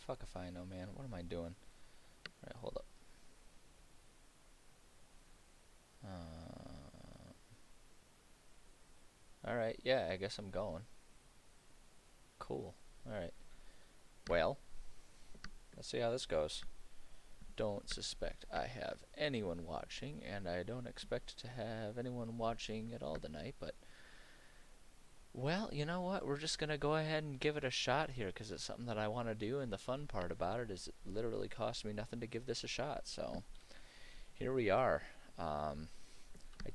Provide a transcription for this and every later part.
Fuck if I know, man. What am I doing? Alright, hold up. Alright, yeah, I guess I'm going. Cool. Alright. Well, let's see how this goes. Don't suspect I have anyone watching, and I don't expect to have anyone watching at all tonight, but well, you know what? We're just gonna go ahead and give it a shot here because it's something that I want to do, and the fun part about it is it literally cost me nothing to give this a shot. So here we are. I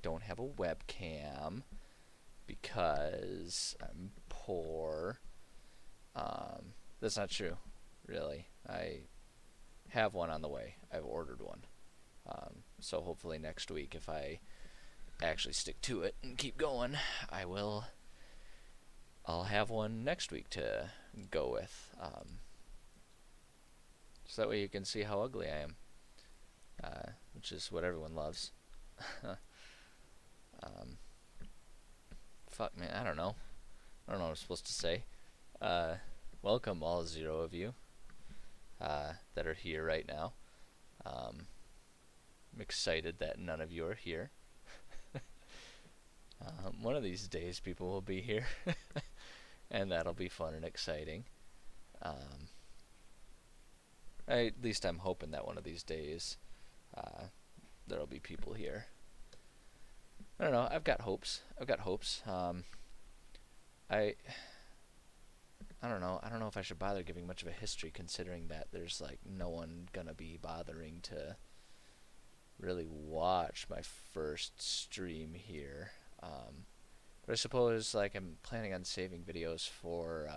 don't have a webcam because I'm poor. That's not true, really. I have one on the way. I've ordered one. So hopefully next week, if I actually stick to it and keep going, I'll have one next week to go with. So that way you can see how ugly I am, which is what everyone loves. Fuck, man, I don't know. I don't know what I'm supposed to say. Welcome all 0 of you that are here right now. I'm excited that none of you are here. One of these days people will be here, and that'll be fun and exciting. At least I'm hoping that one of these days there'll be people here. I don't know. I've got hopes. I don't know. I don't know if I should bother giving much of a history, considering that there's like no one gonna be bothering to really watch my first stream here. But I suppose like I'm planning on saving videos for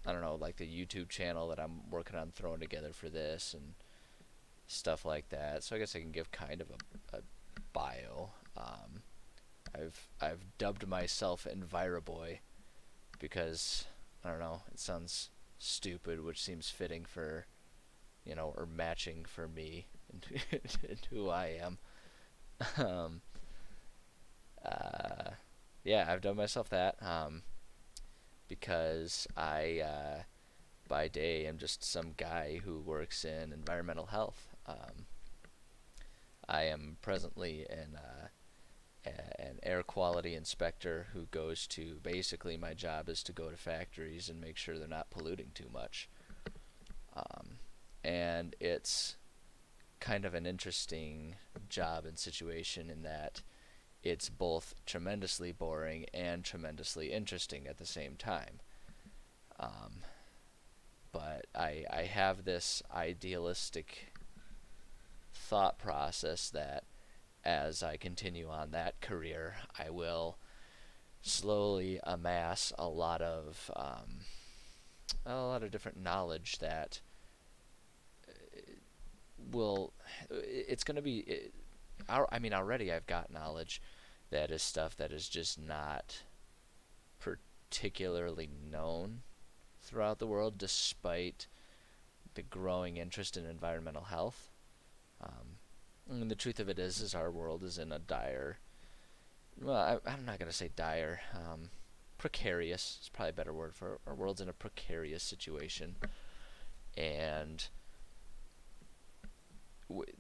I don't know, like the YouTube channel that I'm working on throwing together for this and stuff like that. So I guess I can give kind of a bio. I've dubbed myself Enviroboy because I don't know, it sounds stupid, which seems fitting for, you know, or matching for me and who I am. um, yeah, I've done myself that because by day, am just some guy who works in environmental health. I am presently an air quality inspector who goes to, basically my job is to go to factories and make sure they're not polluting too much. And it's kind of an interesting job and situation in that it's both tremendously boring and tremendously interesting at the same time. But I have this idealistic thought process that as I continue on that career, I will slowly amass a lot of different knowledge that will. It's going to be. I mean, already I've got knowledge that is stuff that is just not particularly known throughout the world, despite the growing interest in environmental health. And the truth of it is our world is in a dire. Well, I'm not gonna say dire. Precarious is probably a better word for it. Our world's in a precarious situation, and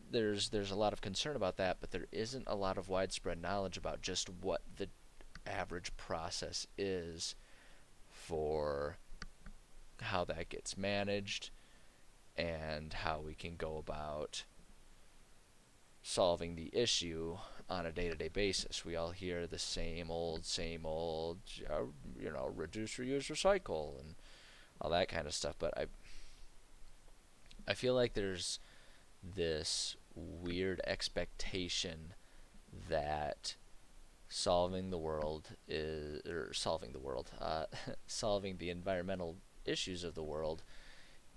there's a lot of concern about that, but there isn't a lot of widespread knowledge about just what the average process is for how that gets managed and how we can go about solving the issue on a day-to-day basis. We all hear the same old, you know, reduce, reuse, recycle, and all that kind of stuff. But I feel like there's this weird expectation that solving the world is, or solving the world, solving the environmental issues of the world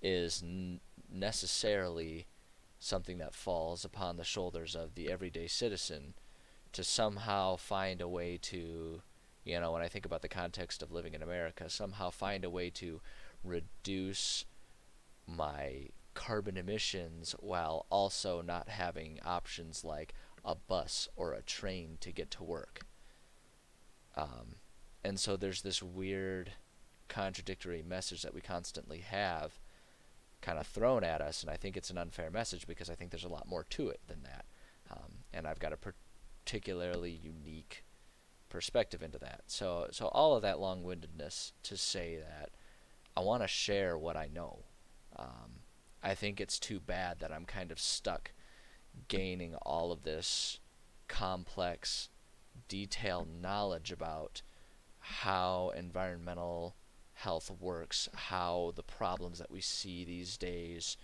is necessarily something that falls upon the shoulders of the everyday citizen to somehow find a way to, you know, when I think about the context of living in America, somehow find a way to reduce my carbon emissions while also not having options like a bus or a train to get to work. And so there's this weird contradictory message that we constantly have kind of thrown at us, and I think it's an unfair message because I think there's a lot more to it than that. And I've got a particularly unique perspective into that. So all of that long-windedness to say that I want to share what I know. I think it's too bad that I'm kind of stuck gaining all of this complex, detailed knowledge about how environmental health works, how the problems that we see these days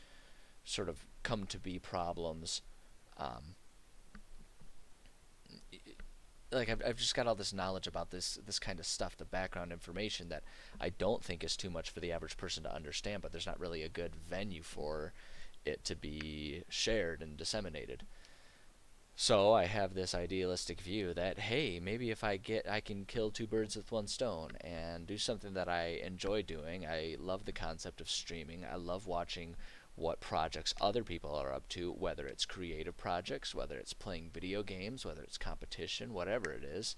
sort of come to be problems. Um, like I've just got all this knowledge about this kind of stuff, the background information that I don't think is too much for the average person to understand, but there's not really a good venue for it to be shared and disseminated. So I have this idealistic view that hey, maybe if I can kill two birds with one stone and do something that I enjoy doing. I love the concept of streaming. I love watching what projects other people are up to, whether it's creative projects, whether it's playing video games, whether it's competition, whatever it is.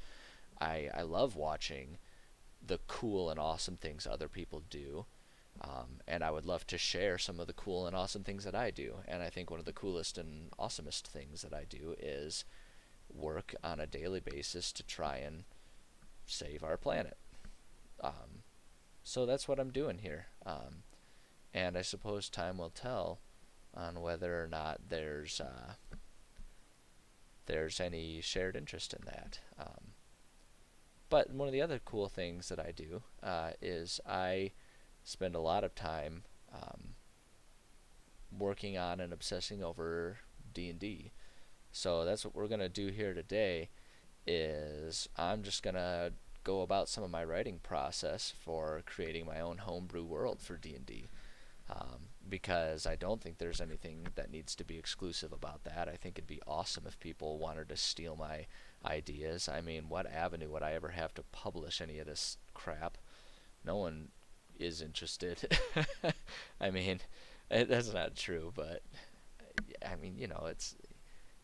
I love watching the cool and awesome things other people do. And I would love to share some of the cool and awesome things that I do. And I think one of the coolest and awesomest things that I do is work on a daily basis to try and save our planet. Um, so that's what I'm doing here. And I suppose time will tell on whether or not there's any shared interest in that. But one of the other cool things that I do is I spend a lot of time working on and obsessing over D&D. So that's what we're going to do here today is I'm just going to go about some of my writing process for creating my own homebrew world for D&D. Because I don't think there's anything that needs to be exclusive about that. I think it'd be awesome if people wanted to steal my ideas. I mean, what avenue would I ever have to publish any of this crap? No one is interested. I mean, that's not true, but I mean, it's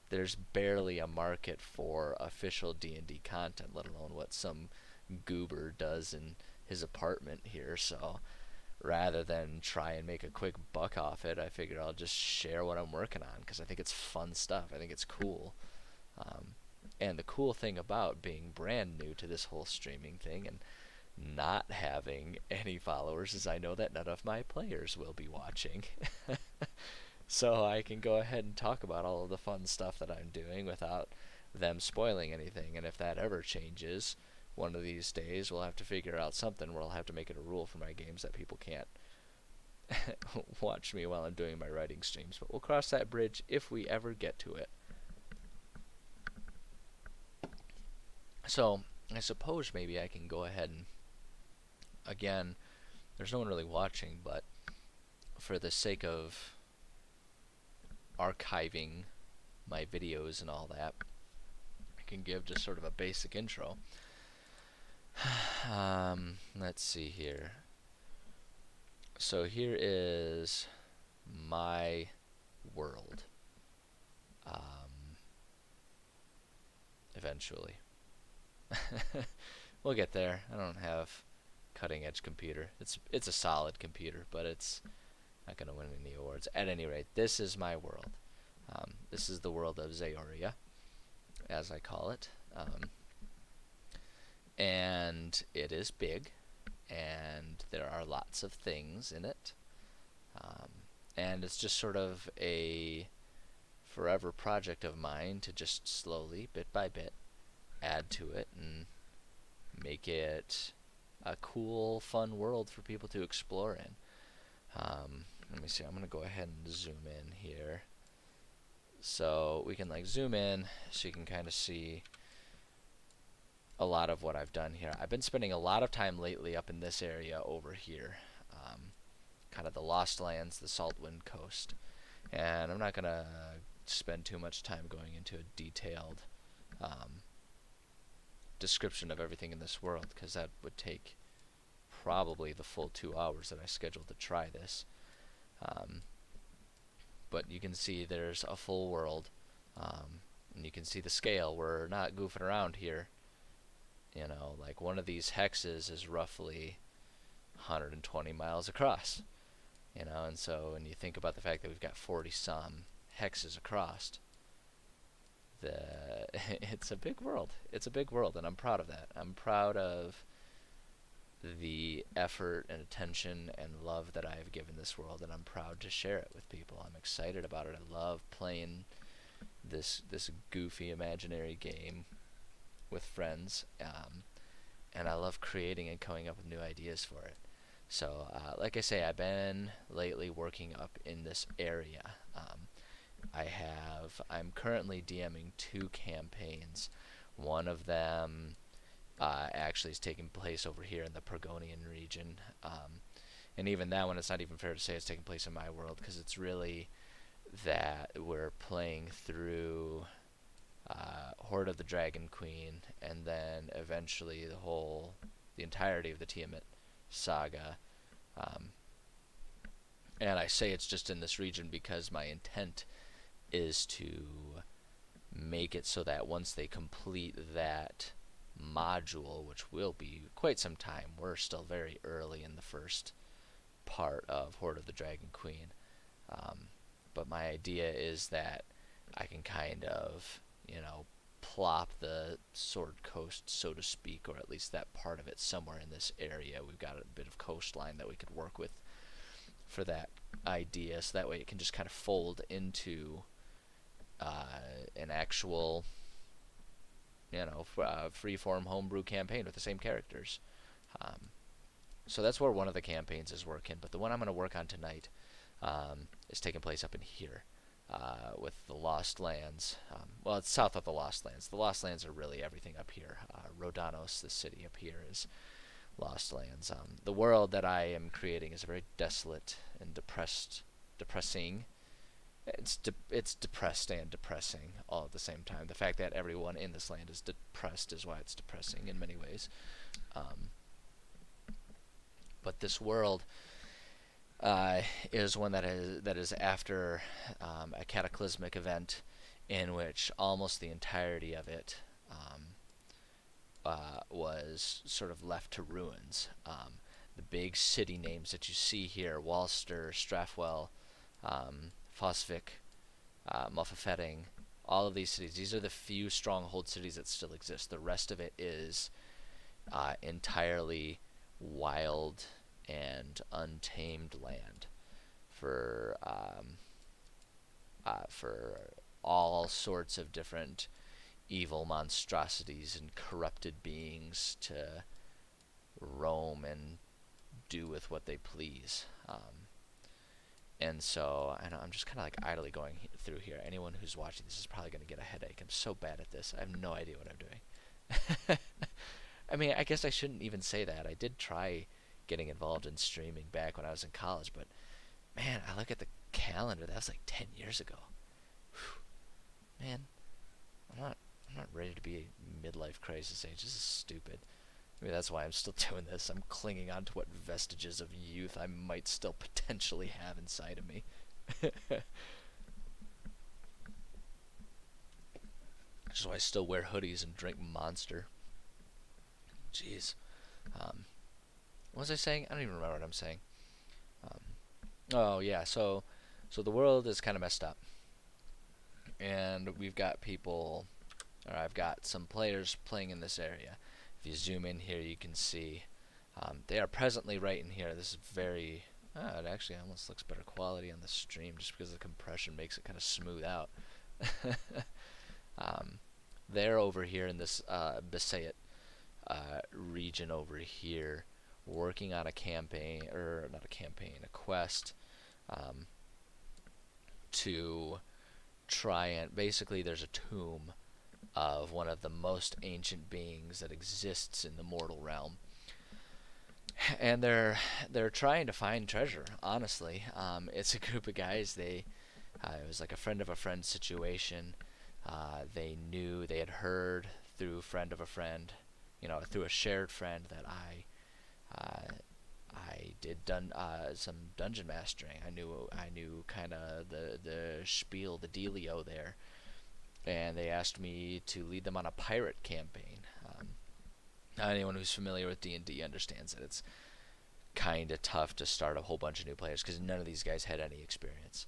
there's barely a market for official D&D content, let alone what some goober does in his apartment here. So rather than try and make a quick buck off it, I figured I'll just share what I'm working on because I think it's fun stuff. I think it's cool. Um, and the cool thing about being brand new to this whole streaming thing and not having any followers is I know that none of my players will be watching. So I can go ahead and talk about all of the fun stuff that I'm doing without them spoiling anything. And if that ever changes, one of these days we'll have to figure out something where I'll have to make it a rule for my games that people can't watch me while I'm doing my writing streams. But we'll cross that bridge if we ever get to it. So I suppose maybe I can go ahead and, again, there's no one really watching, but for the sake of archiving my videos and all that, I can give just sort of a basic intro. Let's see here. So here is my world. Eventually. We'll get there. I don't have cutting edge computer. It's a solid computer, but it's not gonna win any awards. At any rate, this is my world. This is the world of Zaoria, as I call it. And it is big, and there are lots of things in it. And it's just sort of a forever project of mine to just slowly, bit by bit, add to it and make it a cool, fun world for people to explore in. Let me see. I'm going to go ahead and zoom in here. So we can zoom in so you can kind of see a lot of what I've done here. I've been spending a lot of time lately up in this area over here. Kind of the Lost Lands, the Saltwind Coast. And I'm not going to spend too much time going into a detailed description of everything in this world because that would take probably the full 2 hours that I scheduled to try this. But you can see there's a full world, and you can see the scale. We're not goofing around here. Like one of these hexes is roughly 120 miles across. And so when you think about the fact that we've got 40 some hexes across, the it's a big world. It's a big world, and I'm proud of that. I'm proud of the effort and attention and love that I have given this world, and I'm proud to share it with people. I'm excited about it. I love playing this goofy imaginary game with friends, and I love creating and coming up with new ideas for it. So, like I say, I've been lately working up in this area. I'm currently DMing 2 campaigns. One of them actually is taking place over here in the Pergonian region. And even that one, it's not even fair to say it's taking place in my world, because it's really that we're playing through Horde of the Dragon Queen, and then eventually the entirety of the Tiamat saga. Um, and I say it's just in this region because my intent is to make it so that once they complete that module, which will be quite some time, we're still very early in the first part of Horde of the Dragon Queen. But my idea is that I can kind of, plop the Sword Coast, so to speak, or at least that part of it somewhere in this area. We've got a bit of coastline that we could work with for that idea, so that way it can just kind of fold into an actual, free-form homebrew campaign with the same characters. So that's where one of the campaigns is working, but the one I'm going to work on tonight is taking place up in here. With the Lost Lands. Well, it's south of the Lost Lands. The Lost Lands are really everything up here. Rhodanos, the city up here, is Lost Lands. The world that I am creating is a very desolate and depressing. It's depressed and depressing all at the same time. The fact that everyone in this land is depressed is why it's depressing in many ways. But this world is one that is after a cataclysmic event in which almost the entirety of it was sort of left to ruins. The big city names that you see here, Walster, Strathwell, Fosvik, Muffafetting, all of these cities, these are the few stronghold cities that still exist. The rest of it is entirely wild and untamed land for all sorts of different evil monstrosities and corrupted beings to roam and do with what they please. And so I'm just kind of like idly going through here. Anyone who's watching this is probably going to get a headache. I'm so bad at this. I have no idea what I'm doing. I mean, I guess I shouldn't even say that. I did try getting involved in streaming back when I was in college, but man, I look at the calendar, that was like 10 years ago. Whew. Man, I'm not ready to be a midlife crisis age. This is stupid. Maybe that's why I'm still doing this. I'm clinging on to what vestiges of youth I might still potentially have inside of me. Which is why I still wear hoodies and drink Monster. Jeez. What was I saying? I don't even remember what I'm saying. Oh yeah, so the world is kind of messed up, and we've got people, or I've got some players playing in this area. If you zoom in here, you can see they are presently right in here. This is very. It actually almost looks better quality on the stream, just because the compression makes it kind of smooth out. They're over here in this Bisayat region over here, working on a campaign, or not a campaign, a quest, to try and basically there's a tomb of one of the most ancient beings that exists in the mortal realm, and they're trying to find treasure. Honestly, it's a group of guys. It was like a friend of a friend situation. They had heard through friend of a friend, through a shared friend, that I did some dungeon mastering. I knew kind of the spiel, the dealio there, and they asked me to lead them on a pirate campaign. Anyone who's familiar with D&D understands that it's kind of tough to start a whole bunch of new players because none of these guys had any experience.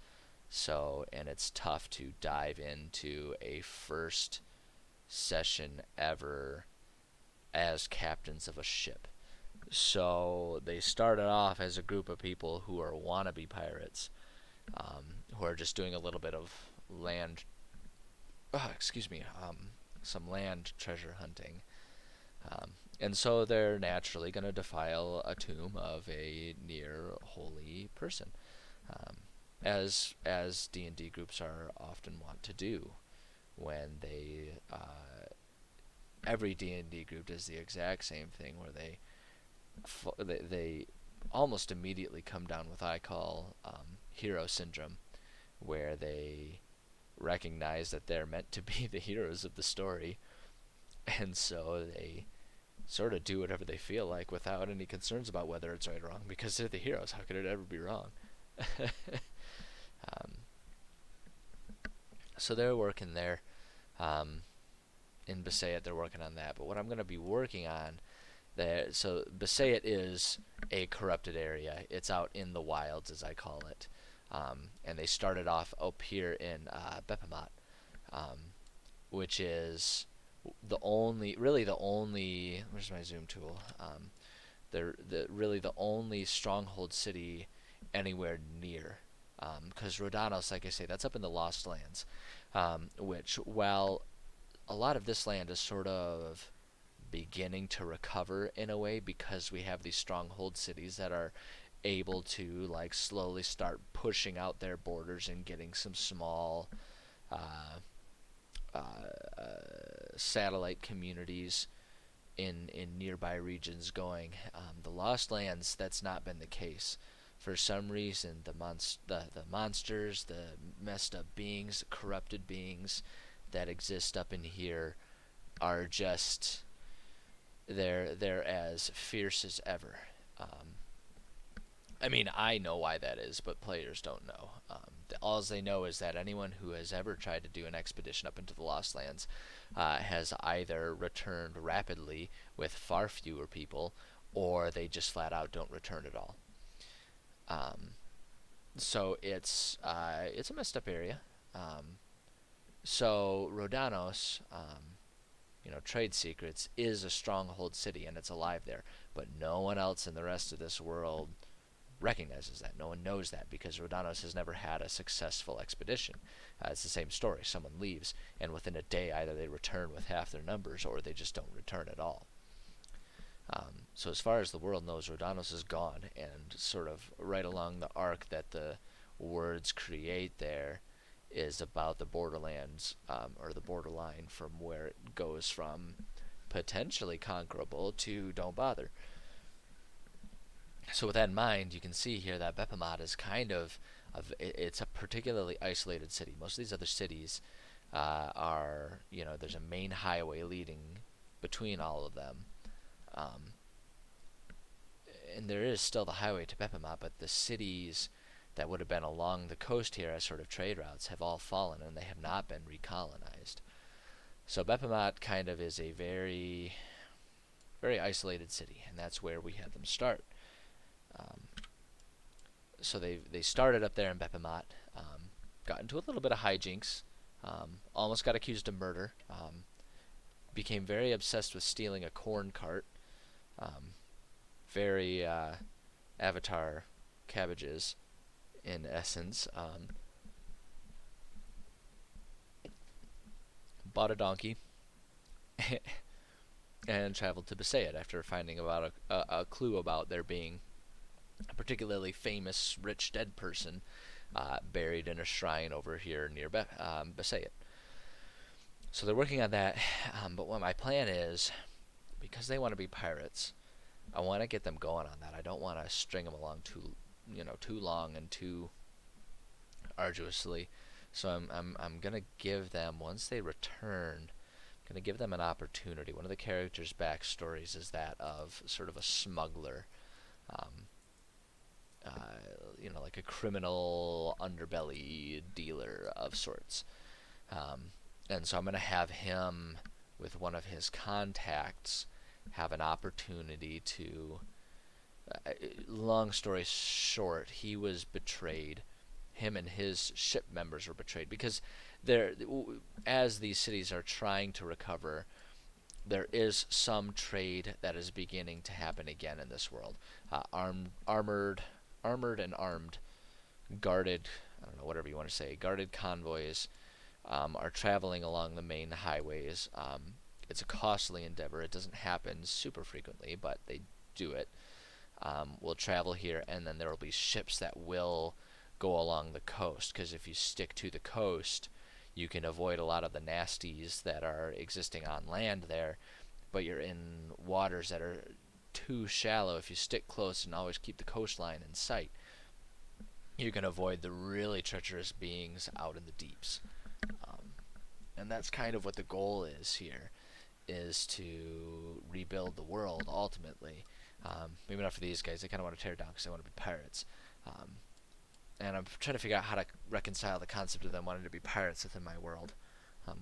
So, and it's tough to dive into a first session ever as captains of a ship. So they started off as a group of people who are wannabe pirates, who are just doing a little bit of land, some land treasure hunting. And so they're naturally going to defile a tomb of a near holy person, um, as D&D groups are often wont to do when they every D&D group does the exact same thing where they almost immediately come down with what I call hero syndrome, where they recognize that they're meant to be the heroes of the story, and so they sort of do whatever they feel like without any concerns about whether it's right or wrong, because they're the heroes. How could it ever be wrong? um, so they're working there. In Besaid, they're working on that. But what I'm going to be working on there, so Besaid is a corrupted area. It's out in the wilds, as I call it. And they started off up here in Bepamat, which is really the only. Where's my zoom tool? They're really the only stronghold city anywhere near. Because Rodanos, like I say, that's up in the Lost Lands, which, while a lot of this land is sort of beginning to recover in a way because we have these stronghold cities that are able to like slowly start pushing out their borders and getting some small uh, satellite communities in nearby regions going. The Lost Lands, that's not been the case. For some reason, the monsters, the messed up beings, corrupted beings that exist up in here are just they're as fierce as ever. I mean, I know why that is, but players don't know. All they know is that anyone who has ever tried to do an expedition up into the Lost Lands has either returned rapidly with far fewer people, or they just flat out don't return at all. Um, so it's a messed up area. So Rodanos, trade secrets, is a stronghold city and it's alive there, but no one else in the rest of this world recognizes that. No one knows that because Rodanos has never had a successful expedition. It's the same story. Someone leaves, and within a day, either they return with half their numbers or they just don't return at all. So as far as the world knows, Rodanos is gone, and sort of right along the arc that the words create there is about the borderlands, or the borderline from where it goes from potentially conquerable to don't bother. So with that in mind, you can see here that Bepamat is it's a particularly isolated city. Most of these other cities are, there's a main highway leading between all of them. And there is still the highway to Bepamat, but the cities that would have been along the coast here as sort of trade routes have all fallen, and they have not been recolonized. So Bepamat kind of is a very, very isolated city, and that's where we had them start. So they started up there in Bepamat, got into a little bit of hijinks, almost got accused of murder, became very obsessed with stealing a corn cart, very Avatar cabbages in essence. Bought a donkey and traveled to Besaid after finding about a clue about there being a particularly famous rich dead person buried in a shrine over here near Besaid. So they're working on that, but what my plan is, because they want to be pirates, I want to get them going on that. I don't want to string them along too long and too arduously. So I'm gonna give them, once they return, I'm gonna give them an opportunity. One of the characters' backstories is that of sort of a smuggler, like a criminal underbelly dealer of sorts. And so I'm gonna have him, with one of his contacts, have an opportunity to Long story short, he was betrayed. Him and his ship members were betrayed because there, as these cities are trying to recover, there is some trade that is beginning to happen again in this world. Armored and armed, guarded, I don't know, whatever you want to say, guarded convoys are traveling along the main highways. It's a costly endeavor. It doesn't happen super frequently, but they do it. Will travel here, and then there will be ships that will go along the coast. Because if you stick to the coast, you can avoid a lot of the nasties that are existing on land there. But you're in waters that are too shallow. If you stick close and always keep the coastline in sight, you can avoid the really treacherous beings out in the deeps. Um, and that's kind of what the goal is here, is to rebuild the world ultimately. Maybe not for these guys. They kind of want to tear it down because they want to be pirates. Um, and I'm trying to figure out how to reconcile the concept of them wanting to be pirates within my world.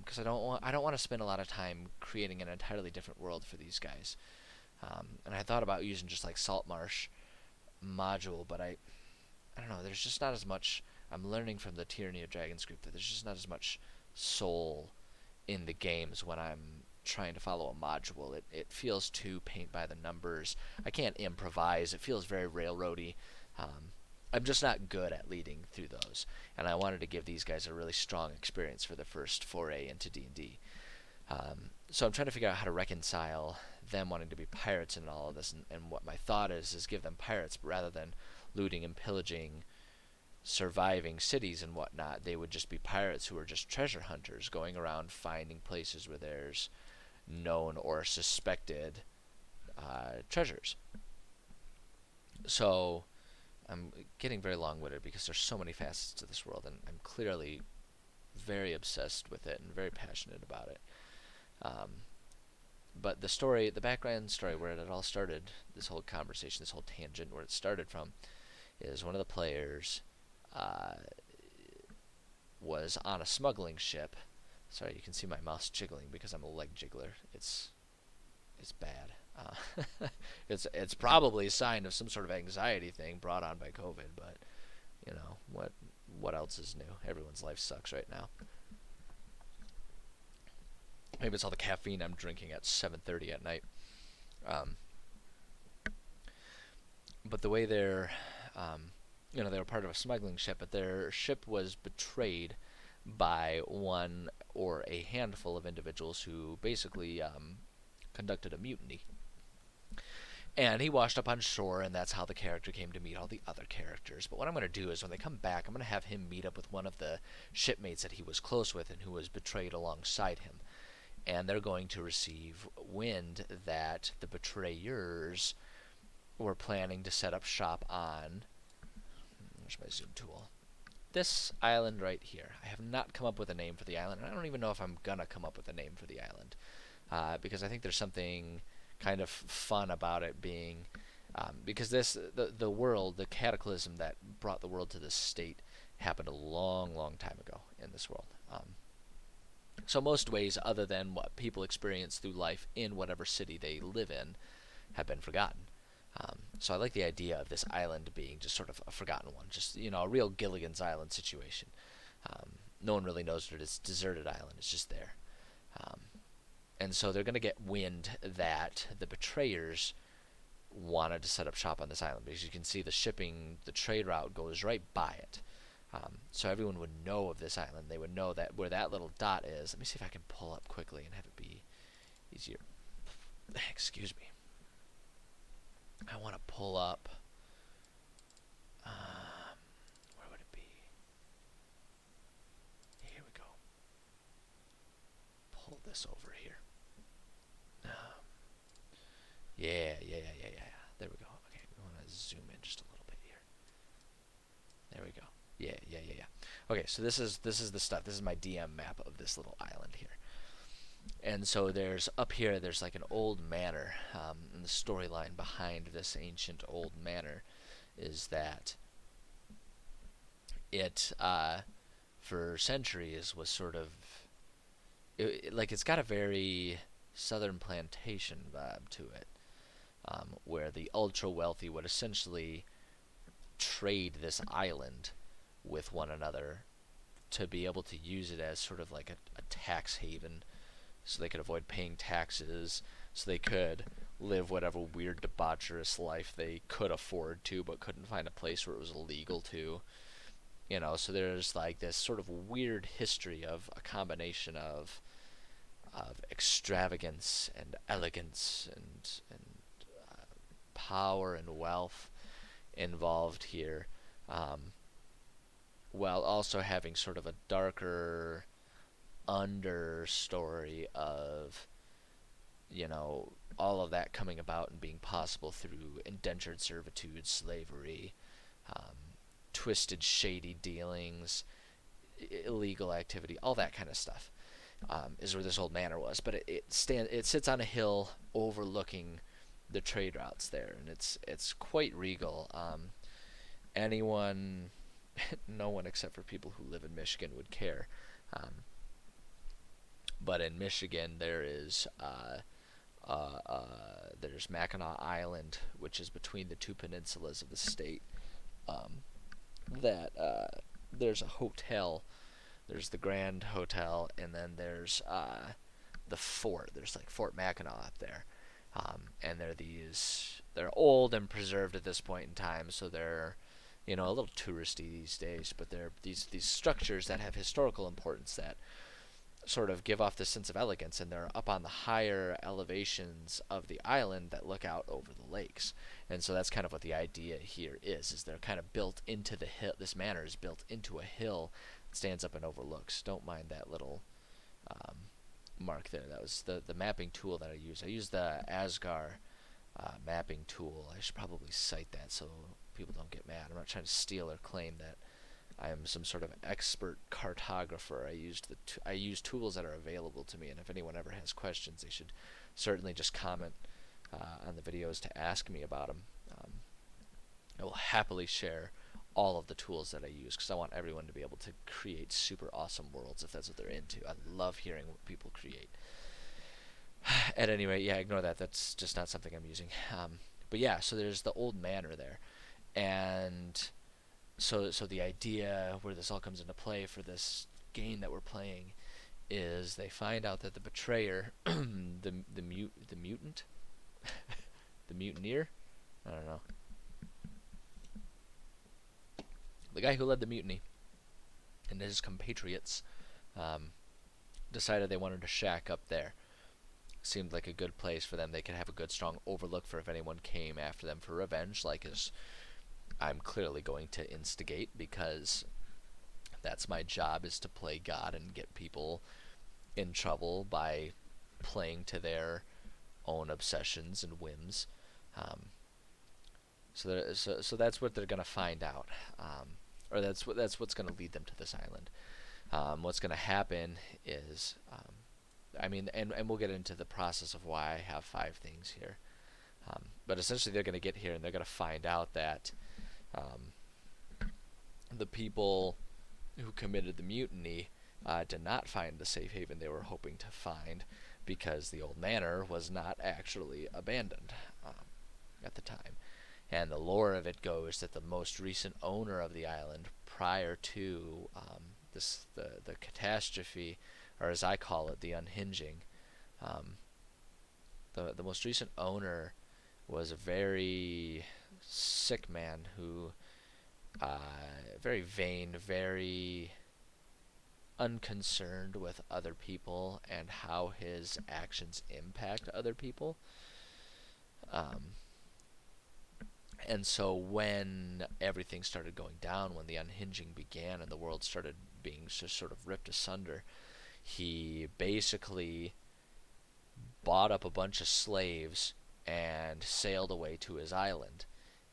Because I don't want to spend a lot of time creating an entirely different world for these guys. And I thought about using just like Saltmarsh module, but I don't know. There's just not as much. I'm learning from the Tyranny of Dragons group that there's just not as much soul in the games when I'm trying to follow a module. It feels too paint by the numbers. I can't improvise. It feels very railroady. I'm just not good at leading through those, and I wanted to give these guys a really strong experience for the first foray into D&D. So I'm trying to figure out how to reconcile them wanting to be pirates in all of this, and what my thought is give them pirates, but rather than looting and pillaging surviving cities and whatnot, they would just be pirates who are just treasure hunters going around finding places where there's known or suspected treasures. So I'm getting very long-winded because there's so many facets to this world, and I'm clearly very obsessed with it and very passionate about it. Um, but the story, the background story where it all started, this whole conversation, this whole tangent, where it started from, is one of the players uh, was on a smuggling ship. Sorry, you can see my mouse jiggling because I'm a leg jiggler. It's bad. It's probably a sign of some sort of anxiety thing brought on by COVID, but you know what else is new? Everyone's life sucks right now. Maybe it's all the caffeine I'm drinking at 7:30 at night. Um, but the way they were part of a smuggling ship, but their ship was betrayed by one or a handful of individuals who basically conducted a mutiny. And he washed up on shore, and that's how the character came to meet all the other characters. But what I'm going to do is when they come back, I'm going to have him meet up with one of the shipmates that he was close with and who was betrayed alongside him. And they're going to receive wind that the betrayers were planning to set up shop on. Where's my zoom tool? This island right here. I have not come up with a name for the island, and I don't even know if I'm going to come up with a name for the island. Because I think there's something kind of fun about it being, because the world, the cataclysm that brought the world to this state happened a long, long time ago in this world. So most ways other than what people experience through life in whatever city they live in have been forgotten. So I like the idea of this island being just sort of a forgotten one, just a real Gilligan's Island situation. No one really knows that it's a deserted island; it's just there. Um, and so they're going to get wind that the betrayers wanted to set up shop on this island because you can see the trade route goes right by it. So everyone would know of this island. They would know that where that little dot is. Let me see if I can pull up quickly and have it be easier. Excuse me. I want to pull up. Where would it be? Here we go. Pull this over here. Yeah. There we go. Okay, we want to zoom in just a little bit here. There we go. Yeah. Okay, so this is the stuff. This is my DM map of this little island here. And so up here, there's like an old manor. And the storyline behind this ancient old manor is that it, for centuries, was sort of like it's got a very southern plantation vibe to it. where the ultra wealthy would essentially trade this island with one another to be able to use it as sort of like a tax haven, so they could avoid paying taxes, so they could live whatever weird debaucherous life they could afford to but couldn't find a place where it was illegal to. So there's like this sort of weird history of a combination of extravagance and elegance and power and wealth involved here, um, while also having sort of a darker understory of, all of that coming about and being possible through indentured servitude, slavery, um, twisted, shady dealings, illegal activity, all that kind of stuff, is where this old manor was. But it sits on a hill overlooking the trade routes there, and it's quite regal. Anyone, no one except for people who live in Michigan would care. Um, but in Michigan, there's Mackinac Island, which is between the two peninsulas of the state. Um, that There's a hotel. There's the Grand Hotel, and then there's the fort. There's like Fort Mackinac up there, and they're old and preserved at this point in time, so they're a little touristy these days. But they're these structures that have historical importance that sort of give off this sense of elegance, and they're up on the higher elevations of the island that look out over the lakes. And so that's kind of what the idea here is they're kind of built into the hill. This manor is built into a hill that stands up and overlooks. Don't mind that little um, mark there. That was the mapping tool that I used. I used the Asgar mapping tool. I should probably cite that so people don't get mad. I'm not trying to steal or claim that I am some sort of expert cartographer. I use tools that are available to me, and if anyone ever has questions, they should certainly just comment on the videos to ask me about them. I will happily share all of the tools that I use because I want everyone to be able to create super awesome worlds if that's what they're into. I love hearing what people create. At any rate, yeah, ignore that. That's just not something I'm using. But yeah, so there's the old manor there, and so the idea where this all comes into play for this game that we're playing is they find out that the betrayer, the mutant, the mutineer, I don't know, the guy who led the mutiny, and his compatriots decided they wanted to shack up there. Seemed like a good place for them. They could have a good, strong overlook for if anyone came after them for revenge, like as I'm clearly going to instigate, because that's my job, is to play God and get people in trouble by playing to their own obsessions and whims. Um, so that's what they're gonna find out, or that's what's gonna lead them to this island. What's gonna happen is, and we'll get into the process of why I have 5 things here. But essentially, they're gonna get here and they're gonna find out that the people who committed the mutiny did not find the safe haven they were hoping to find, because the old manor was not actually abandoned at the time. And the lore of it goes that the most recent owner of the island, prior to the catastrophe, or as I call it, the unhinging, the most recent owner was a very sick man who, very vain, very unconcerned with other people and how his actions impact other people. And so when everything started going down, when the unhinging began and the world started being just sort of ripped asunder, he basically bought up a bunch of slaves and sailed away to his island,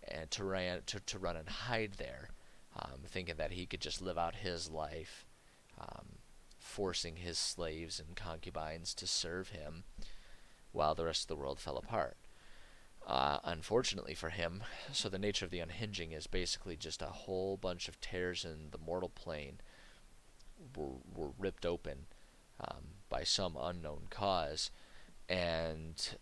and to run and hide there, thinking that he could just live out his life, forcing his slaves and concubines to serve him while the rest of the world fell apart. Unfortunately for him, so the nature of the unhinging is basically just a whole bunch of tears in the mortal plane were ripped open by some unknown cause, and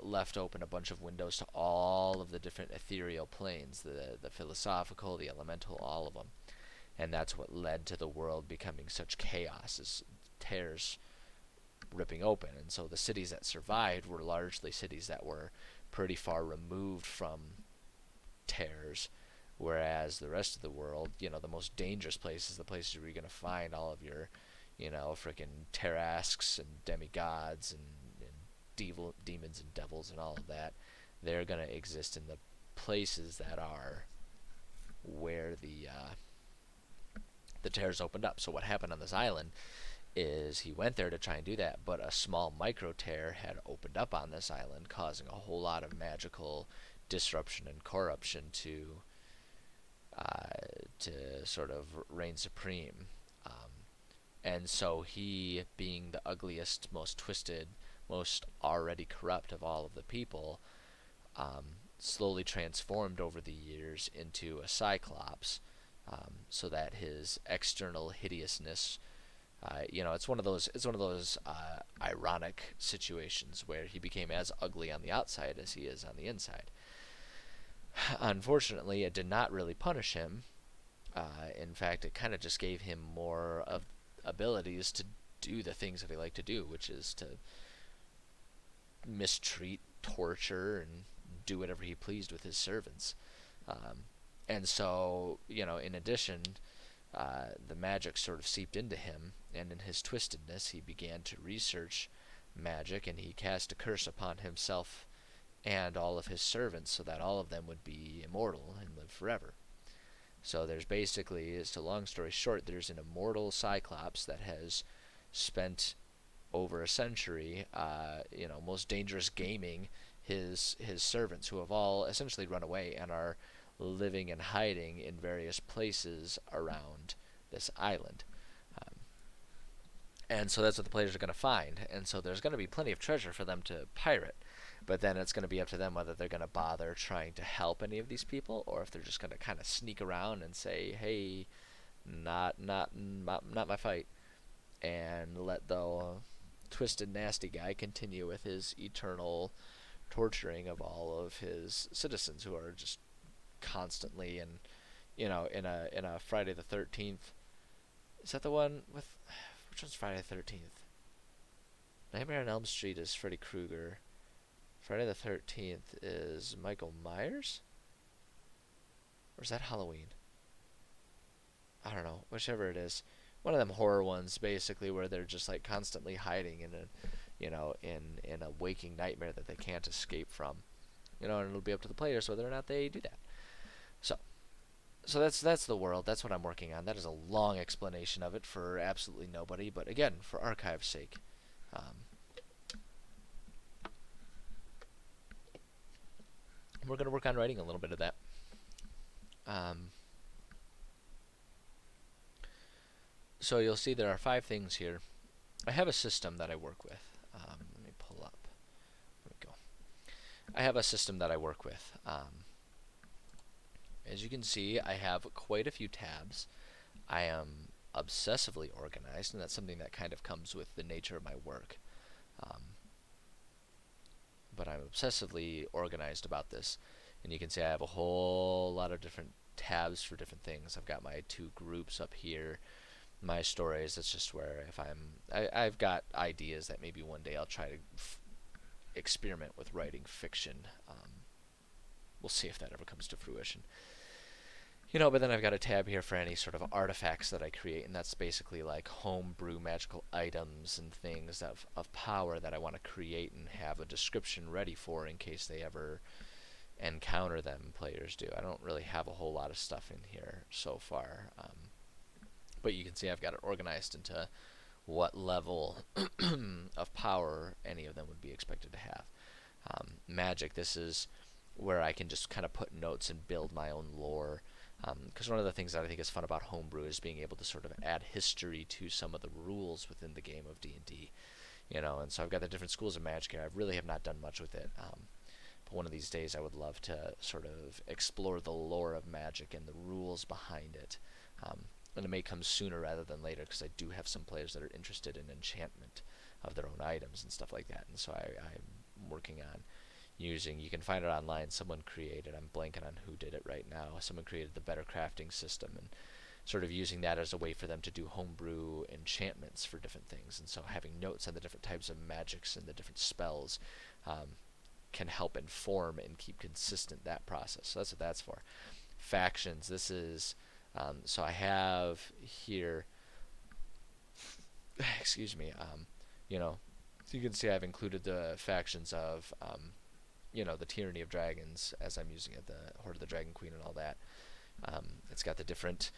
left open a bunch of windows to all of the different ethereal planes, the philosophical, the elemental, all of them. And that's what led to the world becoming such chaos, is tears ripping open. And so the cities that survived were largely cities that were pretty far removed from tears, whereas the rest of the world, the most dangerous places, the places where you're going to find all of your, freaking Tarrasques and demigods and demons and devils and all of that, they're going to exist in the places that are where the tears opened up. So what happened on this island is he went there to try and do that, but a small micro tear had opened up on this island, causing a whole lot of magical disruption and corruption to sort of reign supreme. And so he, being the ugliest, most twisted, most already corrupt of all of the people, slowly transformed over the years into a cyclops, so that his external hideousness, it's one of those ironic situations where he became as ugly on the outside as he is on the inside. Unfortunately, it did not really punish him. In fact, it kind of just gave him more of abilities to do the things that he liked to do, which is to mistreat, torture, and do whatever he pleased with his servants. And so, in addition, the magic sort of seeped into him, and in his twistedness, he began to research magic, and he cast a curse upon himself and all of his servants so that all of them would be immortal and live forever. So there's basically, as to long story short, there's an immortal Cyclops that has spent over a century, most dangerous gaming his servants, who have all essentially run away and are living and hiding in various places around this island. Um, and so that's what the players are going to find. And so there's going to be plenty of treasure for them to pirate. But then it's going to be up to them whether they're going to bother trying to help any of these people, or if they're just going to kind of sneak around and say, "Hey, not my fight," and let the twisted, nasty guy continue with his eternal torturing of all of his citizens, who are just constantly and in a Friday the 13th. Is that the one with which one's Friday the 13th? Nightmare on Elm Street is Freddy Krueger. Friday the 13th is Michael Myers? Or is that Halloween? I don't know. Whichever it is. One of them horror ones, basically, where they're just like constantly hiding in a waking nightmare that they can't escape from. And it'll be up to the players whether or not they do that. So that's the world. That's what I'm working on. That is a long explanation of it for absolutely nobody, but again, for archive's sake. We're going to work on writing a little bit of that. So you'll see there are 5 things here. I have a system that I work with. Let me pull up. There we go. I have a system that I work with. As you can see, I have quite a few tabs. I am obsessively organized, and that's something that kind of comes with the nature of my work. But I'm obsessively organized about this. And you can see I have a whole lot of different tabs for different things. I've got my 2 groups up here. My stories, that's just where if I've got ideas that maybe one day I'll try to experiment with writing fiction. We'll see if that ever comes to fruition. But then I've got a tab here for any sort of artifacts that I create, and that's basically like homebrew magical items and things of power that I want to create and have a description ready for in case they ever encounter them, players do. I don't really have a whole lot of stuff in here so far, but you can see I've got it organized into what level of power any of them would be expected to have. Magic, this is where I can just kind of put notes and build my own lore. Because one of the things that I think is fun about homebrew is being able to sort of add history to some of the rules within the game of D&D. And so I've got the different schools of magic here. I really have not done much with it. But one of these days I would love to sort of explore the lore of magic and the rules behind it. And it may come sooner rather than later, because I do have some players that are interested in enchantment. of their own items and stuff like that. And so I'm working on using, you can find it online, someone created, I'm blanking on who did it right now, someone created the Better Crafting system, and sort of using that as a way for them to do homebrew enchantments for different things. And so having notes on the different types of magics and the different spells can help inform and keep consistent that process. So that's what that's for. Factions, this is, so I have here, excuse me, you know, so you can see I've included the factions of, the Tyranny of Dragons, as I'm using it, the Horde of the Dragon Queen and all that. It's got the different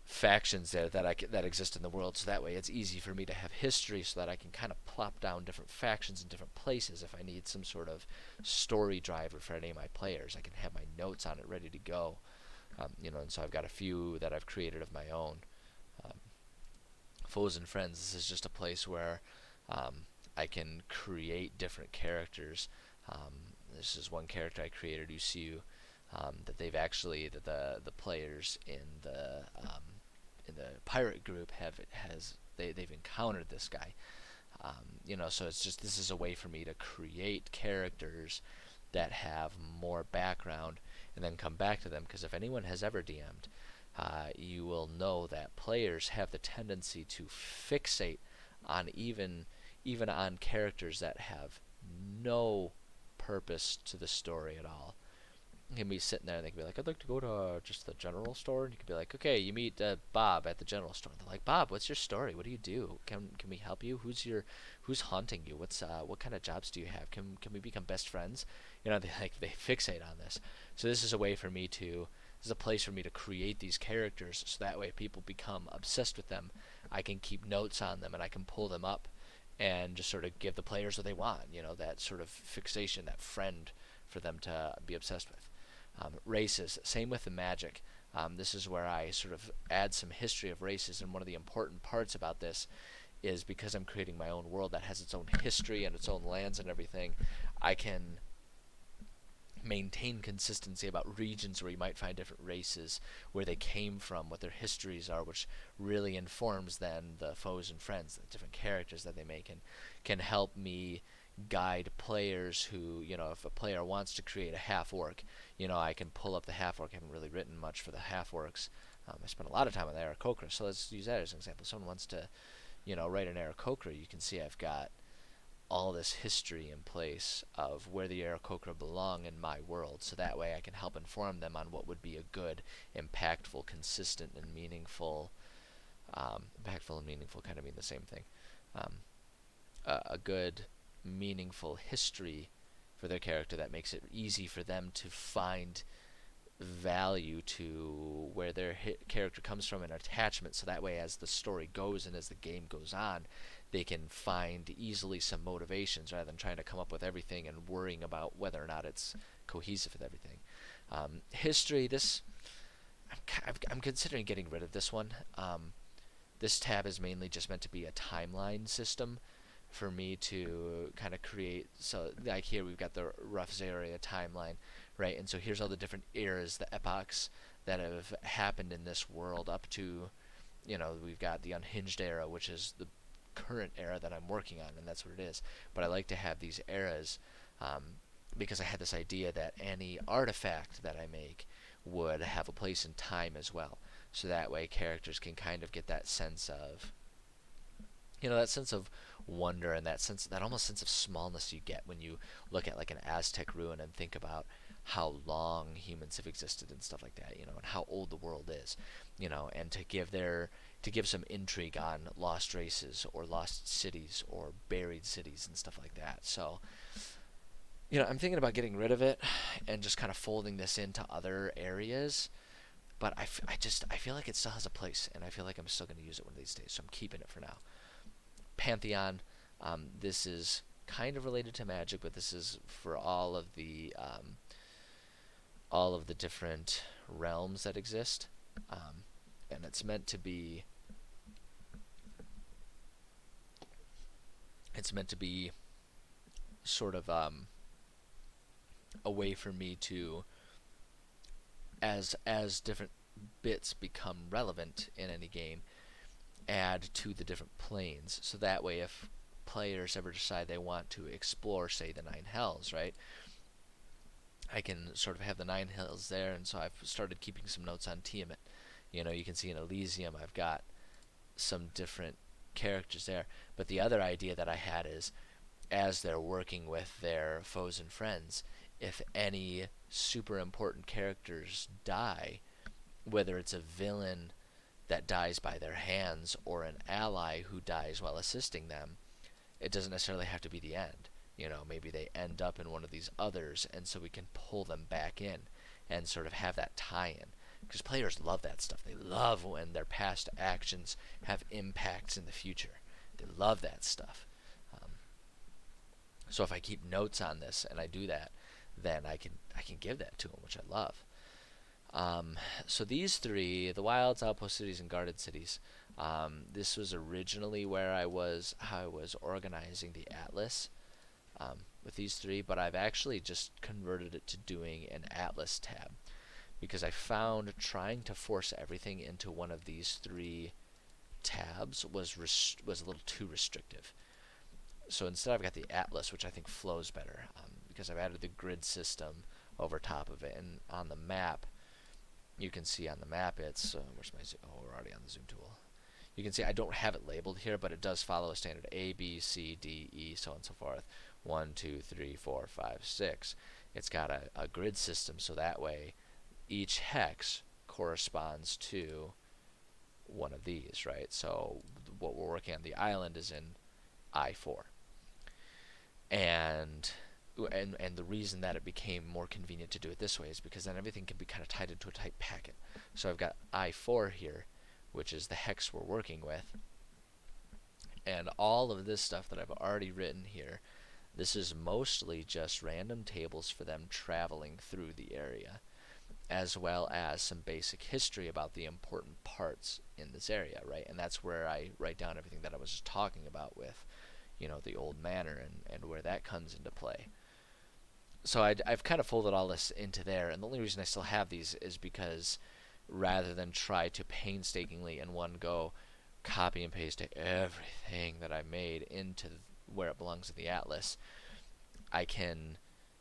factions there that exist in the world, so that way it's easy for me to have history, so that I can kind of plop down different factions in different places. If I need some sort of story driver for any of my players, I can have my notes on it ready to go. And so I've got a few that I've created of my own. Foes and Friends, this is just a place where I can create different characters. This is one character I created, Usiu, that they've actually, that the players in the pirate group they've encountered this guy. So it's just, this is a way for me to create characters that have more background and then come back to them, because if anyone has ever DM'd, you will know that players have the tendency to fixate on even on characters that have no purpose to the story at all. You can be sitting there and they can be like, I'd like to go to just the general store, and you can be like, okay, you meet Bob at the general store. And they're like, Bob, what's your story? What do you do? Can we help you? Who's haunting you? What kind of jobs do you have? Can we become best friends? They fixate on this. So this is a way for me to, this is a place for me to create these characters, so that way if people become obsessed with them, I can keep notes on them and I can pull them up and just sort of give the players what they want, that sort of fixation, that friend for them to be obsessed with. Races, same with the magic. This is where I sort of add some history of races, and one of the important parts about this is, because I'm creating my own world that has its own history and its own lands and everything, I can maintain consistency about regions where you might find different races, where they came from, what their histories are, which really informs then the Foes and Friends, the different characters that they make, and can help me guide players who, if a player wants to create a half-orc, I can pull up the half-orc. I haven't really written much for the half-orcs. I spent a lot of time on the Aarakocra, so let's use that as an example. If someone wants to, write an Aarakocra, you can see I've got all this history in place of where the Aarakocra belong in my world, so that way I can help inform them on what would be a good, impactful, consistent, and meaningful, impactful and meaningful kind of mean the same thing, a good, meaningful history for their character that makes it easy for them to find value to where their character comes from, and attachment, so that way as the story goes and as the game goes on, they can find easily some motivations, rather than trying to come up with everything and worrying about whether or not it's cohesive with everything. History, this, I'm considering getting rid of this one. This tab is mainly just meant to be a timeline system for me to kind of create. So like here we've got the Rough Zaria timeline, right? And so here's all the different eras, the epochs that have happened in this world up to, we've got the Unhinged era, which is the current era that I'm working on, and that's what it is. But I like to have these eras because I had this idea that any artifact that I make would have a place in time as well. So that way characters can kind of get that sense of, that sense of wonder, and that almost sense of smallness you get when you look at like an Aztec ruin and think about how long humans have existed and stuff like that, and how old the world is, and to give some intrigue on lost races or lost cities or buried cities and stuff like that. So, I'm thinking about getting rid of it and just kind of folding this into other areas, but I feel like it still has a place, and I feel like I'm still going to use it one of these days, so I'm keeping it for now. Pantheon, this is kind of related to magic, but this is for all of the different realms that exist, and it's meant to be sort of a way for me to, as different bits become relevant in any game, add to the different planes. So that way, if players ever decide they want to explore, say, the Nine Hells, right? I can sort of have the Nine Hells there, and so I've started keeping some notes on Tiamat. You can see in Elysium I've got some different characters there. But the other idea that I had is, as they're working with their foes and friends, if any super important characters die, whether it's a villain that dies by their hands or an ally who dies while assisting them, it doesn't necessarily have to be the end. Maybe they end up in one of these others, and so we can pull them back in and sort of have that tie-in. Because players love that stuff. They love when their past actions have impacts in the future. They love that stuff. So if I keep notes on this and I do that, then I can give that to them, which I love. So these three, the Wilds, Outpost Cities, and Guarded Cities, this was originally where how I was organizing the Atlas with these three, but I've actually just converted it to doing an Atlas tab, because I found trying to force everything into one of these three tabs was a little too restrictive. So instead I've got the Atlas, which I think flows better, because I've added the grid system over top of it. And on the map, you can see on the map it's, where's my zoom? Oh, we're already on the zoom tool. You can see I don't have it labeled here, but it does follow a standard A, B, C, D, E, so on and so forth. 1, 2, 3, 4, 5, 6. It's got a grid system, so that way each hex corresponds to one of these, right? So what we're working on, the island, is in I4. And the reason that it became more convenient to do it this way is because then everything can be kind of tied into a tight packet. So I've got I4 here, which is the hex we're working with, and all of this stuff that I've already written here, this is mostly just random tables for them traveling through the area, as well as some basic history about the important parts in this area, right? And that's where I write down everything that I was just talking about with, the old manor and where that comes into play. So I've kind of folded all this into there, and the only reason I still have these is because rather than try to painstakingly in one go copy and paste everything that I made into where it belongs in the Atlas, I can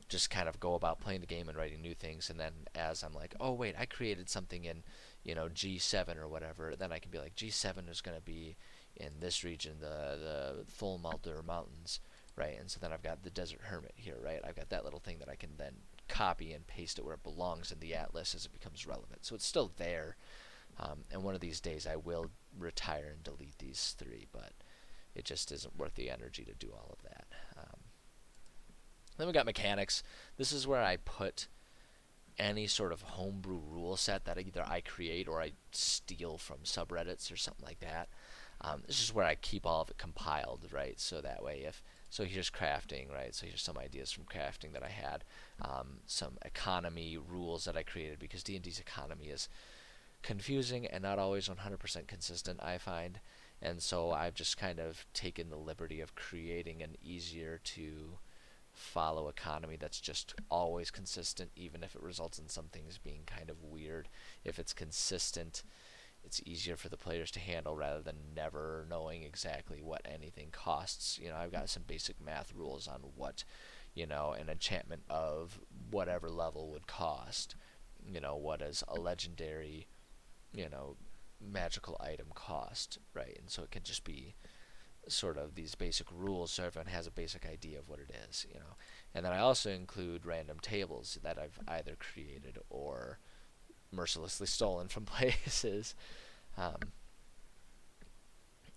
just kind of go about playing the game and writing new things, and then as I'm like, oh wait, I created something in G7 or whatever, then I can be like, G7 is going to be in this region, the Thul Muldur Mountains, right? And so then I've got the Desert Hermit here, right? I've got that little thing that I can then copy and paste it where it belongs in the Atlas as it becomes relevant. So it's still there, and one of these days I will retire and delete these three, but it just isn't worth the energy to do all of that. Then we got mechanics. This is where I put any sort of homebrew rule set that either I create or I steal from subreddits or something like that. This is where I keep all of it compiled, right? So that way, so here's crafting, right? So here's some ideas from crafting that I had, some economy rules that I created, because D&D's economy is confusing and not always 100% consistent, I find. And so I've just kind of taken the liberty of creating an easier to follow economy that's just always consistent, even if it results in some things being kind of weird. If it's consistent, it's easier for the players to handle rather than never knowing exactly what anything costs. I've got some basic math rules on what, an enchantment of whatever level would cost. What is a legendary, magical item cost, right? And so it can just be sort of these basic rules so everyone has a basic idea of what it is. And then I also include random tables that I've either created or mercilessly stolen from places.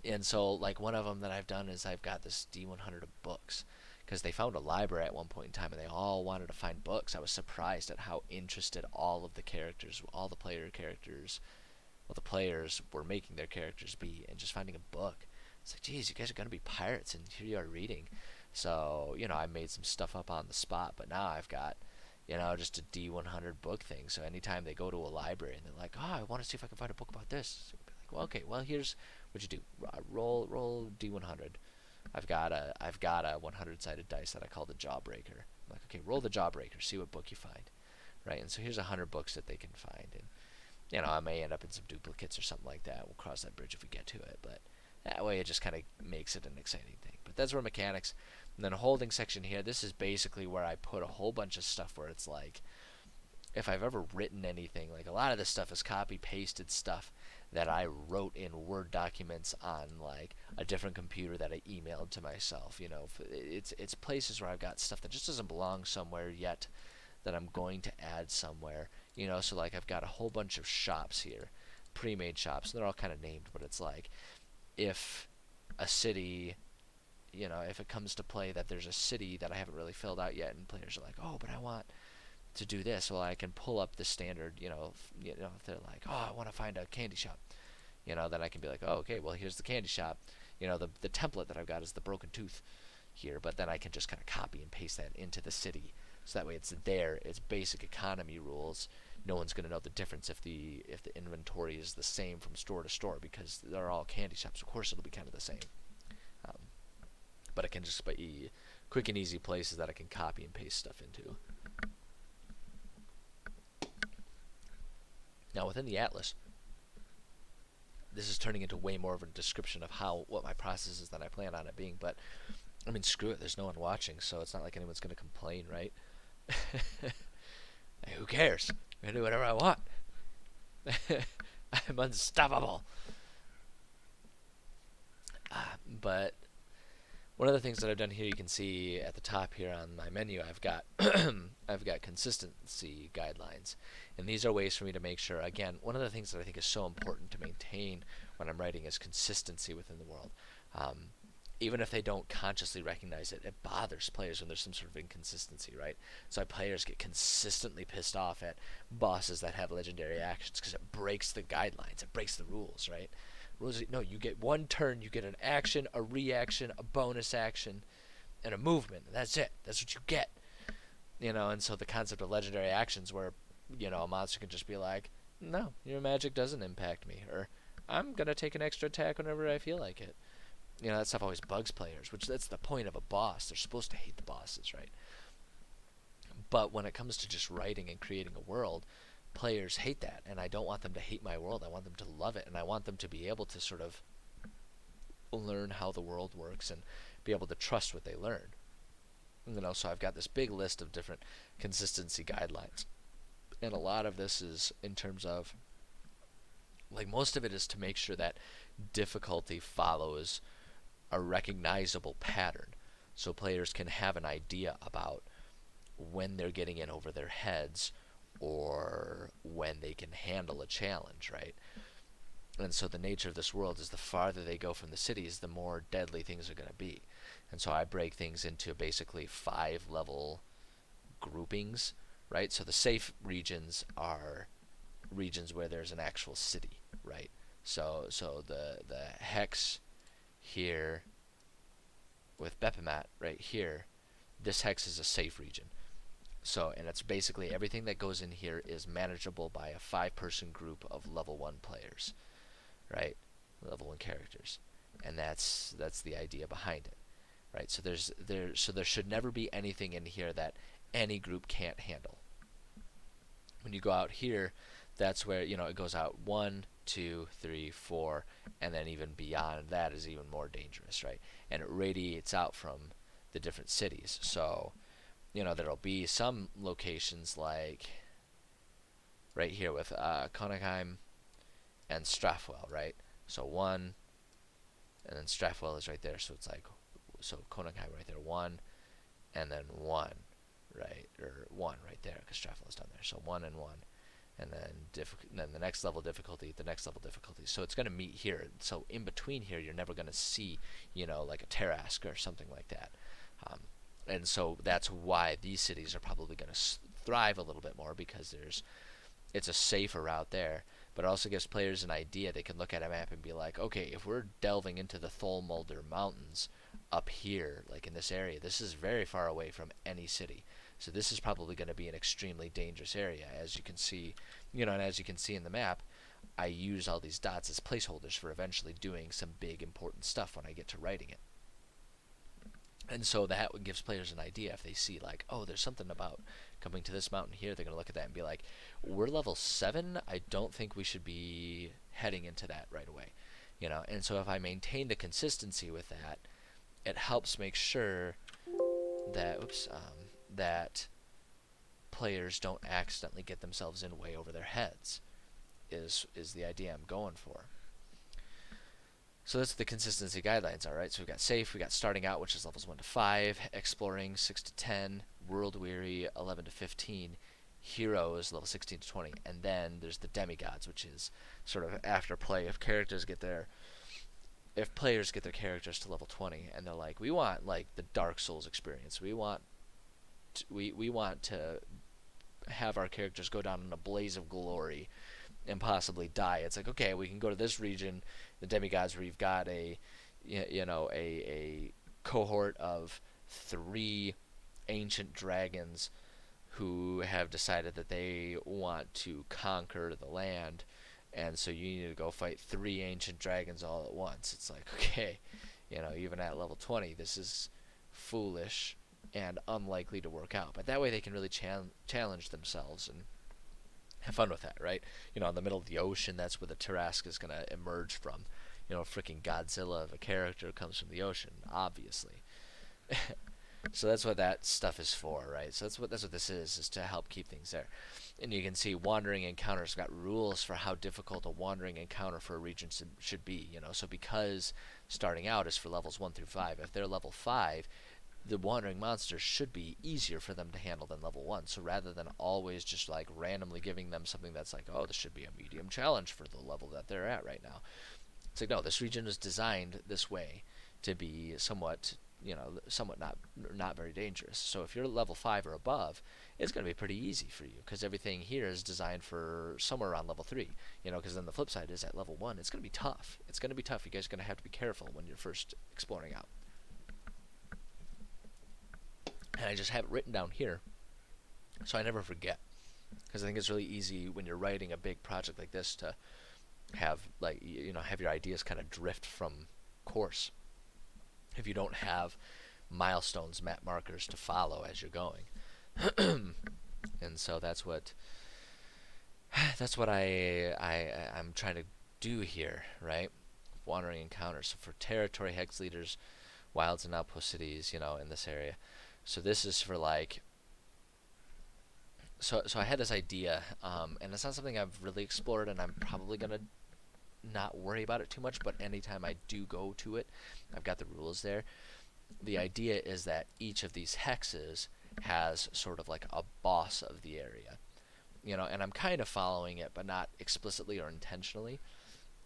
And so like one of them that I've done is I've got this D100 of books, because they found a library at one point in time and they all wanted to find books. I was surprised at how interested all of the characters, all the player characters, well, the players were making their characters be, and just finding a book. It's like, geez, you guys are going to be pirates, and here you are reading. So, I made some stuff up on the spot, but now I've got, just a D100 book thing. So anytime they go to a library and they're like, oh, I want to see if I can find a book about this. So I'll be like, well, okay, well, here's what you do. Roll D100. I've got a 100-sided dice that I call the Jawbreaker. I'm like, okay, roll the Jawbreaker, see what book you find. Right, and so here's 100 books that they can find. And, I may end up in some duplicates or something like that. We'll cross that bridge if we get to it, but That way it just kind of makes it an exciting thing. But that's where mechanics. And then a holding section here, this is basically where I put a whole bunch of stuff where it's like, if I've ever written anything, like a lot of this stuff is copy pasted stuff that I wrote in Word documents on like a different computer that I emailed to myself. You know, it's places where I've got stuff that just doesn't belong somewhere yet that I'm going to add somewhere. You know, so like I've got a whole bunch of shops here, pre-made shops, and they're all kind of named, but it's like if a city, you know, if it comes to play that there's a city that I haven't really filled out yet, and players are like, oh, but I want to do this. Well, I can pull up the standard, if they're like, oh, I want to find a candy shop, then I can be like, oh, okay, well, here's the candy shop. The template that I've got is the Broken Tooth here, but then I can just kind of copy and paste that into the city. So that way it's there. It's basic economy rules. No one's going to know the difference if the inventory is the same from store to store because they're all candy shops. Of course, it'll be kind of the same. Um, but it can just be quick and easy places that I can copy and paste stuff into. Now within the atlas, this is turning into way more of a description of what my process is than I plan on it being. But I mean, screw it. There's no one watching, so it's not like anyone's going to complain, right? Hey, who cares? I'm going to do whatever I want. I'm unstoppable. But one of the things that I've done here, you can see at the top here on my menu, I've got I've got consistency guidelines, and these are ways for me to make sure. Again, one of the things that I think is so important to maintain when I'm writing is consistency within the world. Even if they don't consciously recognize it, it bothers players when there's some sort of inconsistency, right? So players get consistently pissed off at bosses that have legendary actions because it breaks the guidelines, it breaks the rules, right? No, you get one turn, you get an action, a reaction, a bonus action, and a movement. And that's it. That's what you get. And so the concept of legendary actions where, a monster can just be like, no, your magic doesn't impact me, or I'm going to take an extra attack whenever I feel like it. That stuff always bugs players, which that's the point of a boss. They're supposed to hate the bosses, right? But when it comes to just writing and creating a world, players hate that, and I don't want them to hate my world. I want them to love it, and I want them to be able to sort of learn how the world works and be able to trust what they learn. So I've got this big list of different consistency guidelines, and a lot of this is in terms of, like, most of it is to make sure that difficulty follows a recognizable pattern, so players can have an idea about when they're getting in over their heads or when they can handle a challenge, right? And so the nature of this world is the farther they go from the cities, the more deadly things are going to be. And so I break things into basically 5-level groupings, right? So the safe regions are regions where there's an actual city, right? So the hex here with Bepimat right here, this hex is a safe region. So, and it's basically everything that goes in here is manageable by a 5-person group of level 1 players, right? Level 1 characters. And that's the idea behind it, right? So there should never be anything in here that any group can't handle. When you go out here, that's where, it goes out 1, 2, 3, 4, and then even beyond that is even more dangerous, right? And it radiates out from the different cities. So, there'll be some locations like right here with Konigheim and Strafwell, right? So 1, and then Strafwell is right there, so it's like, so Konigheim right there, 1, and then 1, right? Or 1 right there, because Strafwell is down there. So 1 and 1. And then the next level difficulty, the next level difficulty. So it's going to meet here. So in between here, you're never going to see, like a Tarrasque or something like that. And so that's why these cities are probably going to thrive a little bit more, because it's a safer route there. But it also gives players an idea. They can look at a map and be like, okay, if we're delving into the Tholmulder Mountains up here, like in this area, this is very far away from any city. So this is probably going to be an extremely dangerous area, as you can see, and as you can see in the map, I use all these dots as placeholders for eventually doing some big important stuff when I get to writing it. And so that gives players an idea. If they see like, oh, there's something about coming to this mountain here, they're going to look at that and be like, we're level 7, I don't think we should be heading into that right away. And so if I maintain the consistency with that, it helps make sure that that players don't accidentally get themselves in way over their heads. Is the idea I'm going for. So that's the consistency guidelines, all right? So we've got safe, we got starting out, which is levels 1 to 5, exploring 6 to 10, world weary 11 to 15, heroes level 16 to 20, and then there's the demigods, which is sort of after play. If players get their characters to level 20 and they're like, we want like the Dark Souls experience, we want to have our characters go down in a blaze of glory and possibly die. It's like, okay, we can go to this region, the demigods, where you've got a cohort of 3 ancient dragons who have decided that they want to conquer the land, and so you need to go fight 3 ancient dragons all at once. It's like, okay, even at level 20, this is foolish and unlikely to work out. But that way they can really challenge themselves and have fun with that, right? In the middle of the ocean, that's where the Tarrasque is going to emerge from. Freaking Godzilla of a character comes from the ocean, obviously. So that's what that stuff is for, right? So that's what this is to help keep things there. And you can see wandering encounters got rules for how difficult a wandering encounter for a region should be. So because starting out is for levels 1 through 5, if they're level 5, the wandering monsters should be easier for them to handle than level 1. So rather than always just like randomly giving them something that's like, oh, this should be a medium challenge for the level that they're at right now, it's like, no, this region is designed this way to be somewhat not very dangerous. So if you're level 5 or above, it's going to be pretty easy for you because everything here is designed for somewhere around level 3. Because then the flip side is at level 1, it's going to be tough. It's going to be tough. You guys are going to have to be careful when you're first exploring out. And I just have it written down here so I never forget, because I think it's really easy when you're writing a big project like this to have have your ideas kind of drift from course if you don't have milestones, map markers to follow as you're going. And so that's what I'm trying to do here, right? Wandering encounters. So for territory, hex leaders, wilds and outpost cities, in this area. So this is for like. So I had this idea, and it's not something I've really explored, and I'm probably gonna not worry about it too much. But anytime I do go to it, I've got the rules there. The idea is that each of these hexes has sort of like a boss of the area, and I'm kind of following it, but not explicitly or intentionally.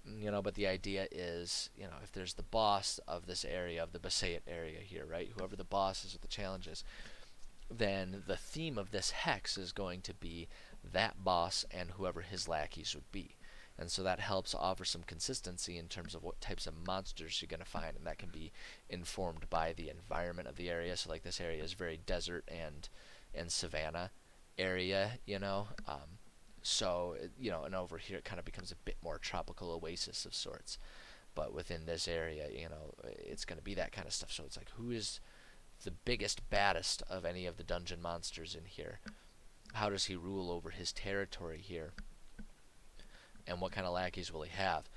But the idea is, if there's the boss of this area, of the Basayet area here, right? Whoever the boss is with the challenges, then the theme of this hex is going to be that boss and whoever his lackeys would be. And so that helps offer some consistency in terms of what types of monsters you're going to find, and that can be informed by the environment of the area. So like this area is very desert and savanna area, so, and over here it kind of becomes a bit more tropical oasis of sorts. But within this area, it's going to be that kind of stuff. So it's like, who is the biggest, baddest of any of the dungeon monsters in here? How does he rule over his territory here? And what kind of lackeys will he have?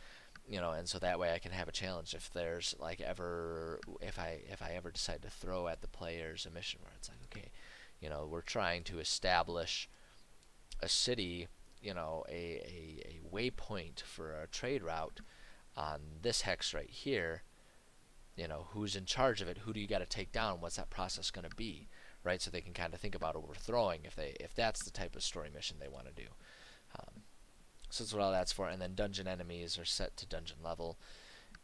And so that way I can have a challenge if there's like if I ever decide to throw at the players a mission where it's like, okay, we're trying to establish a city, a waypoint for a trade route on this hex right here. Who's in charge of it? Who do you got to take down? What's that process going to be, right? So they can kind of think about overthrowing if that's the type of story mission they want to do. So that's what all that's for. And then dungeon enemies are set to dungeon level.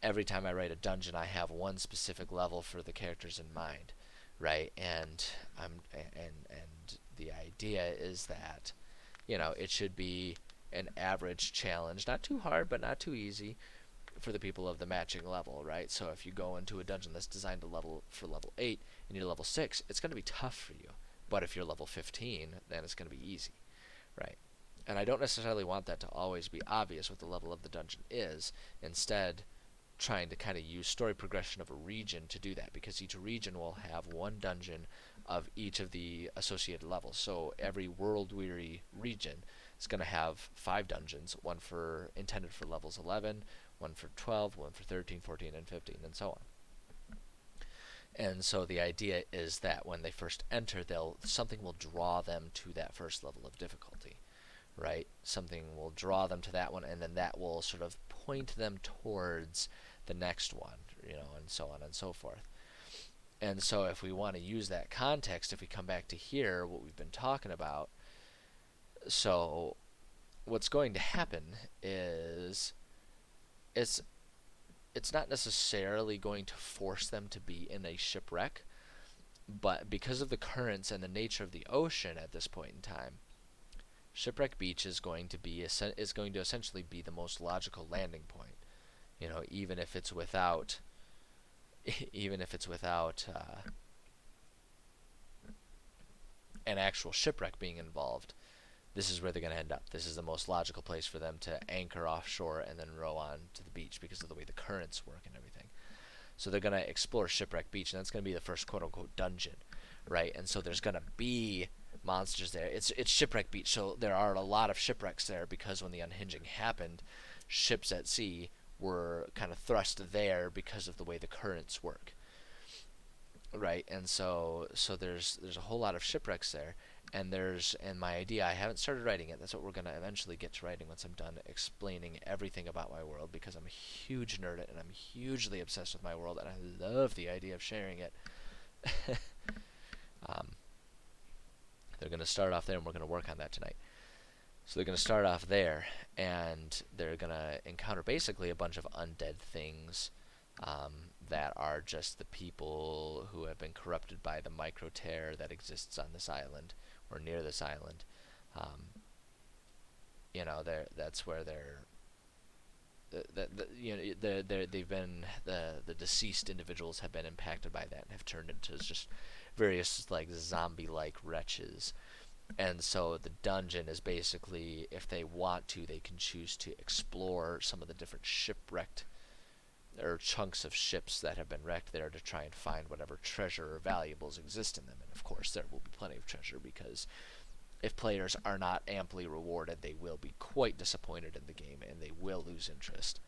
Every time I write a dungeon, I have one specific level for the characters in mind, right? And the idea is that it should be an average challenge, not too hard but not too easy for the people of the matching level, right? So if you go into a dungeon that's designed to level 8 and you're level 6, it's going to be tough for you. But if you're level 15, then it's going to be easy, right? And I don't necessarily want that to always be obvious what the level of the dungeon is. Instead, trying to kind of use story progression of a region to do that, because each region will have one dungeon of each of the associated levels. So every world weary region is going to have 5 dungeons, one for intended for levels 11, one for 12, one for 13, 14, and 15, and so on. And so the idea is that when they first enter, something will draw them to that first level of difficulty, right? Something will draw them to that one, and then that will sort of point them towards the next one, and so on and so forth. And so if we want to use that context, if we come back to here, what we've been talking about, so what's going to happen is it's not necessarily going to force them to be in a shipwreck, but because of the currents and the nature of the ocean at this point in time, Shipwreck Beach is going to essentially be the most logical landing point. Even if it's without an actual shipwreck being involved, this is where they're going to end up. This is the most logical place for them to anchor offshore and then row on to the beach because of the way the currents work and everything. So they're going to explore Shipwreck Beach, and that's going to be the first quote-unquote dungeon, right? And so there's going to be monsters there. It's Shipwreck Beach, so there are a lot of shipwrecks there because when the unhinging happened, ships at sea were kind of thrust there because of the way the currents work, right? And so there's a whole lot of shipwrecks there, and my idea, I haven't started writing it. That's what we're going to eventually get to writing once I'm done explaining everything about my world, because I'm a huge nerd and I'm hugely obsessed with my world, and I love the idea of sharing it. They're going to start off there, and we're going to work on that tonight. So they're going to start off there, and they're going to encounter basically a bunch of undead things that are just the people who have been corrupted by the micro-tear that exists on this island, or near this island. That's where the deceased individuals have been impacted by that and have turned into just various like zombie-like wretches. And so the dungeon is basically, if they want to, they can choose to explore some of the different shipwrecked or chunks of ships that have been wrecked there to try and find whatever treasure or valuables exist in them. And of course there will be plenty of treasure, because if players are not amply rewarded, they will be quite disappointed in the game and they will lose interest.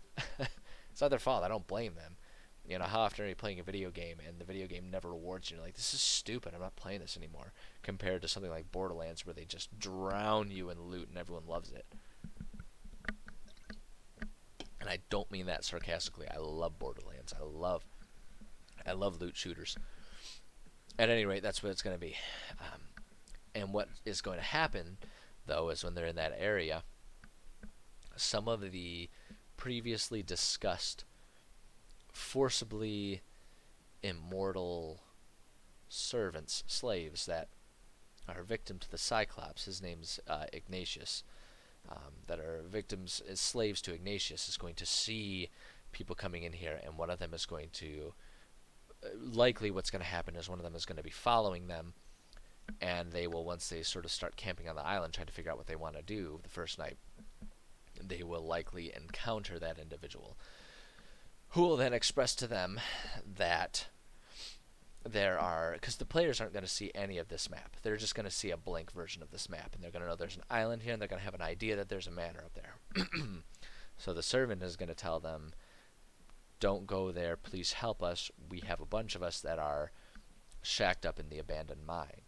It's not their fault. I don't blame them. How often are you playing a video game and the video game never rewards you? You're like, this is stupid. I'm not playing this anymore. Compared to something like Borderlands, where they just drown you in loot and everyone loves it. And I don't mean that sarcastically. I love Borderlands. I love loot shooters. At any rate, that's what it's going to be. And what is going to happen, though, is when they're in that area, some of the previously discussed forcibly immortal slaves that are victim to the Cyclops, his name's Ignatius, that are victims as slaves to Ignatius, is going to see people coming in here, and one of them is going to, likely what's going to happen is one of them is going to be following them, and they will, once they sort of start camping on the island, try to figure out what they want to do the first night, they will likely encounter that individual, who will then express to them that because the players aren't going to see any of this map. They're just going to see a blank version of this map, and they're going to know there's an island here, and they're going to have an idea that there's a manor up there. So the servant is going to tell them, don't go there, please help us. We have a bunch of us that are shacked up in the abandoned mine.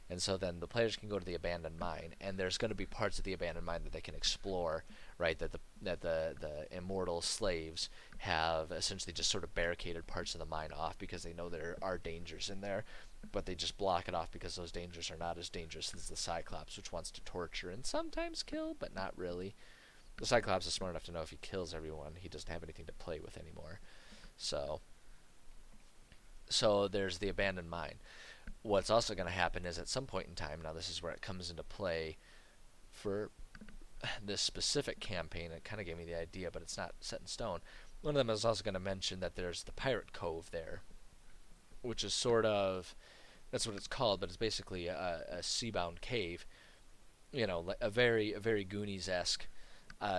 And so then the players can go to the abandoned mine, and there's going to be parts of the abandoned mine that they can explore, right? That the immortal slaves have essentially just sort of barricaded parts of the mine off because they know there are dangers in there, but they just block it off because those dangers are not as dangerous as the Cyclops, which wants to torture and sometimes kill, but not really. The Cyclops is smart enough to know if he kills everyone, he doesn't have anything to play with anymore. So there's the abandoned mine. What's also going to happen is at some point in time, now this is where it comes into play for this specific campaign, it kind of gave me the idea, but it's not set in stone. One of them is also going to mention that there's the Pirate Cove there, which is sort of, that's what it's called, but it's basically a seabound cave, a very Goonies-esque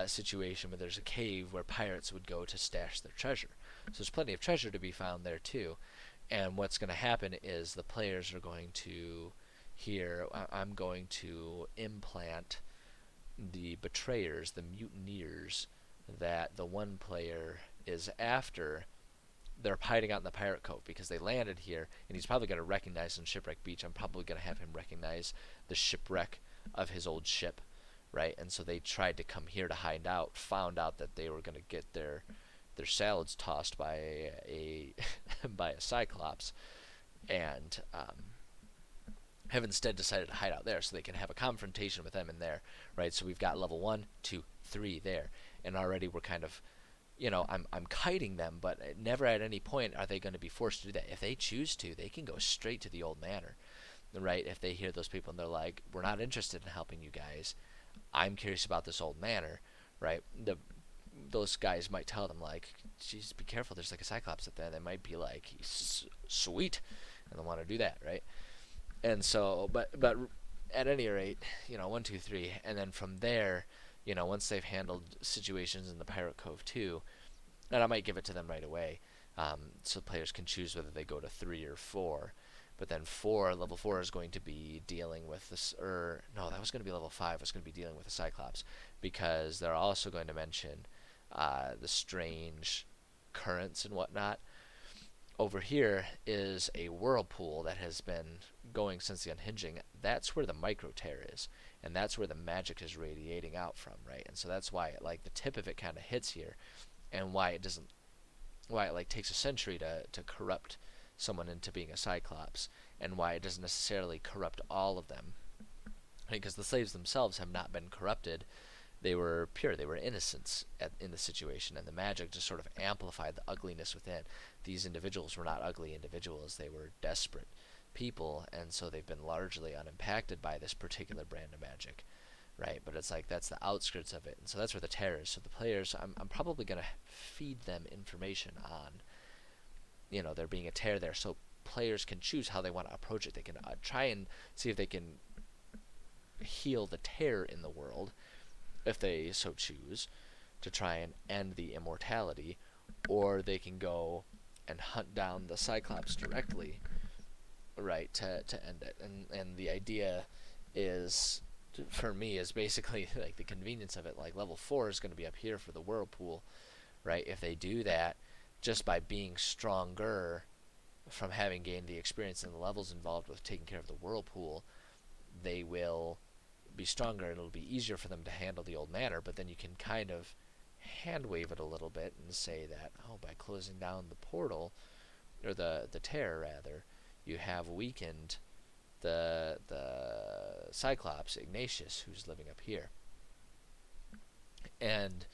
situation where there's a cave where pirates would go to stash their treasure. So there's plenty of treasure to be found there too. And what's going to happen is the players are going to I'm going to implant the betrayers, the mutineers that the one player is after, they're hiding out in the pirate cove because they landed here, and he's probably going to recognize in Shipwreck Beach. I'm probably going to have him recognize the shipwreck of his old ship, right? And so they tried to come here to hide out, found out that they were going to get their salads tossed by a by a cyclops, and have instead decided to hide out there so they can have a confrontation with them in there, right? So we've got level 1, 2, 3 there, and already we're kind of, I'm kiting them, but never at any point are they going to be forced to do that. If they choose to, they can go straight to the old manor, right? If they hear those people and they're like, we're not interested in helping you guys, I'm curious about this old manor, right? Those guys might tell them like, geez, be careful, there's like a cyclops up there. They might be like, sweet, and they want to do that, right? And so, but at any rate, 1, 2, 3, and then from there, once they've handled situations in the Pirate Cove too, and I might give it to them right away, so players can choose whether they go to 3 or 4. But then level 4 is going to be dealing with this, or no, that was going to be level 5. Was going to be dealing with the Cyclops, because they're also going to mention the strange currents and whatnot. Over here is a whirlpool that has been going since the unhinging. That's where the micro tear is, and that's where the magic is radiating out from, right? And so that's why the tip of it kind of hits here, and why it takes a century to corrupt someone into being a Cyclops, and why it doesn't necessarily corrupt all of them, because the slaves themselves have not been corrupted. They were pure, they were innocents in the situation, and the magic just sort of amplified the ugliness within. These individuals were not ugly individuals, they were desperate people, and so they've been largely unimpacted by this particular brand of magic, right? But it's like, that's the outskirts of it, and so that's where the terror is. So the players, I'm probably going to feed them information on, there being a tear there, so players can choose how they want to approach it. They can try and see if they can heal the tear in the world, if they so choose, to try and end the immortality, or they can go and hunt down the Cyclops directly, right, to end it. And the idea is, for me, is basically like the convenience of it. Like level 4 is going to be up here for the whirlpool, right? If they do that, just by being stronger from having gained the experience and the levels involved with taking care of the whirlpool, they will be stronger, and it'll be easier for them to handle the old manor. But then you can kind of hand wave it a little bit and say that, by closing down the portal, or the tear rather, you have weakened the Cyclops, Ignatius, who's living up here, and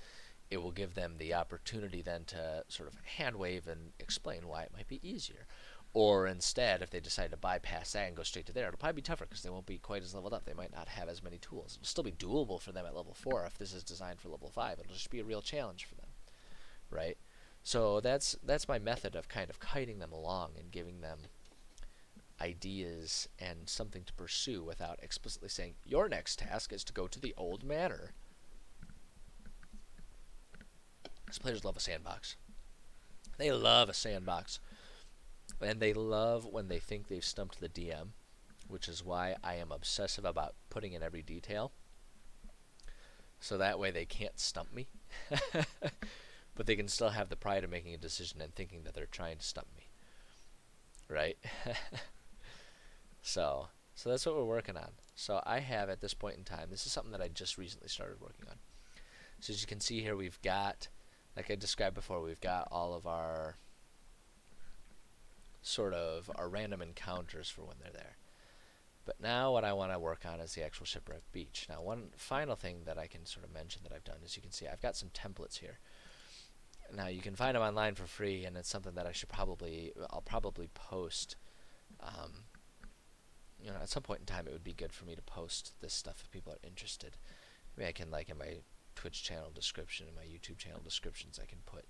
it will give them the opportunity then to sort of hand wave and explain why it might be easier. Or instead, if they decide to bypass that and go straight to there, it'll probably be tougher because they won't be quite as leveled up. They might not have as many tools. It'll still be doable for them at level 4 if this is designed for level 5. It'll just be a real challenge for them, right? So that's my method of kind of kiting them along and giving them ideas and something to pursue without explicitly saying, your next task is to go to the old manor. Because players love a sandbox. They love a sandbox. And they love when they think they've stumped the DM, which is why I am obsessive about putting in every detail. So that way they can't stump me. But they can still have the pride of making a decision and thinking that they're trying to stump me. Right? So that's what we're working on. So I have, at this point in time, this is something that I just recently started working on. So as you can see here, we've got, like I described before, we've got all of our sort of our random encounters for when they're there. But now what I want to work on is the actual Shipwreck Beach. Now, one final thing that I can sort of mention that I've done is, you can see I've got some templates here. Now you can find them online for free, and it's something that I'll probably post. At some point in time, it would be good for me to post this stuff if people are interested. Maybe I can, like, in my Twitch channel description and my YouTube channel descriptions, I can put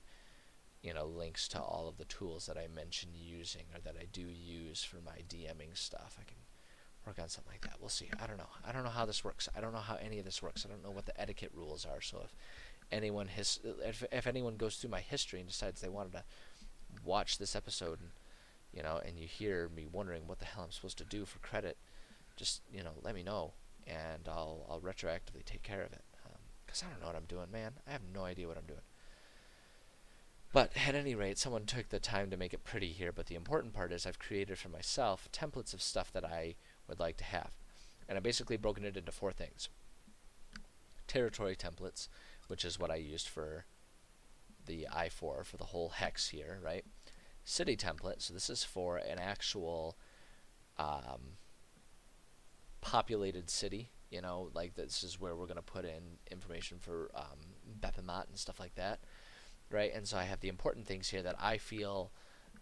links to all of the tools that I mentioned using, or that I do use for my DMing stuff. I can work on something like that. We'll see. I don't know how this works. I don't know how any of this works. I don't know what the etiquette rules are. So if anyone goes through my history and decides they wanted to watch this episode, and you hear me wondering what the hell I'm supposed to do for credit, just let me know, and I'll retroactively take care of it. because I don't know what I'm doing, man. I have no idea what I'm doing. But at any rate, someone took the time to make it pretty here. But the important part is I've created for myself templates of stuff that I would like to have. And I've basically broken it into 4 things. Territory templates, which is what I used for the I4 for the whole hex here, right? City template, so this is for an actual populated city. Like this is where we're going to put in information for Bepimat and stuff like that, right? And so I have the important things here that I feel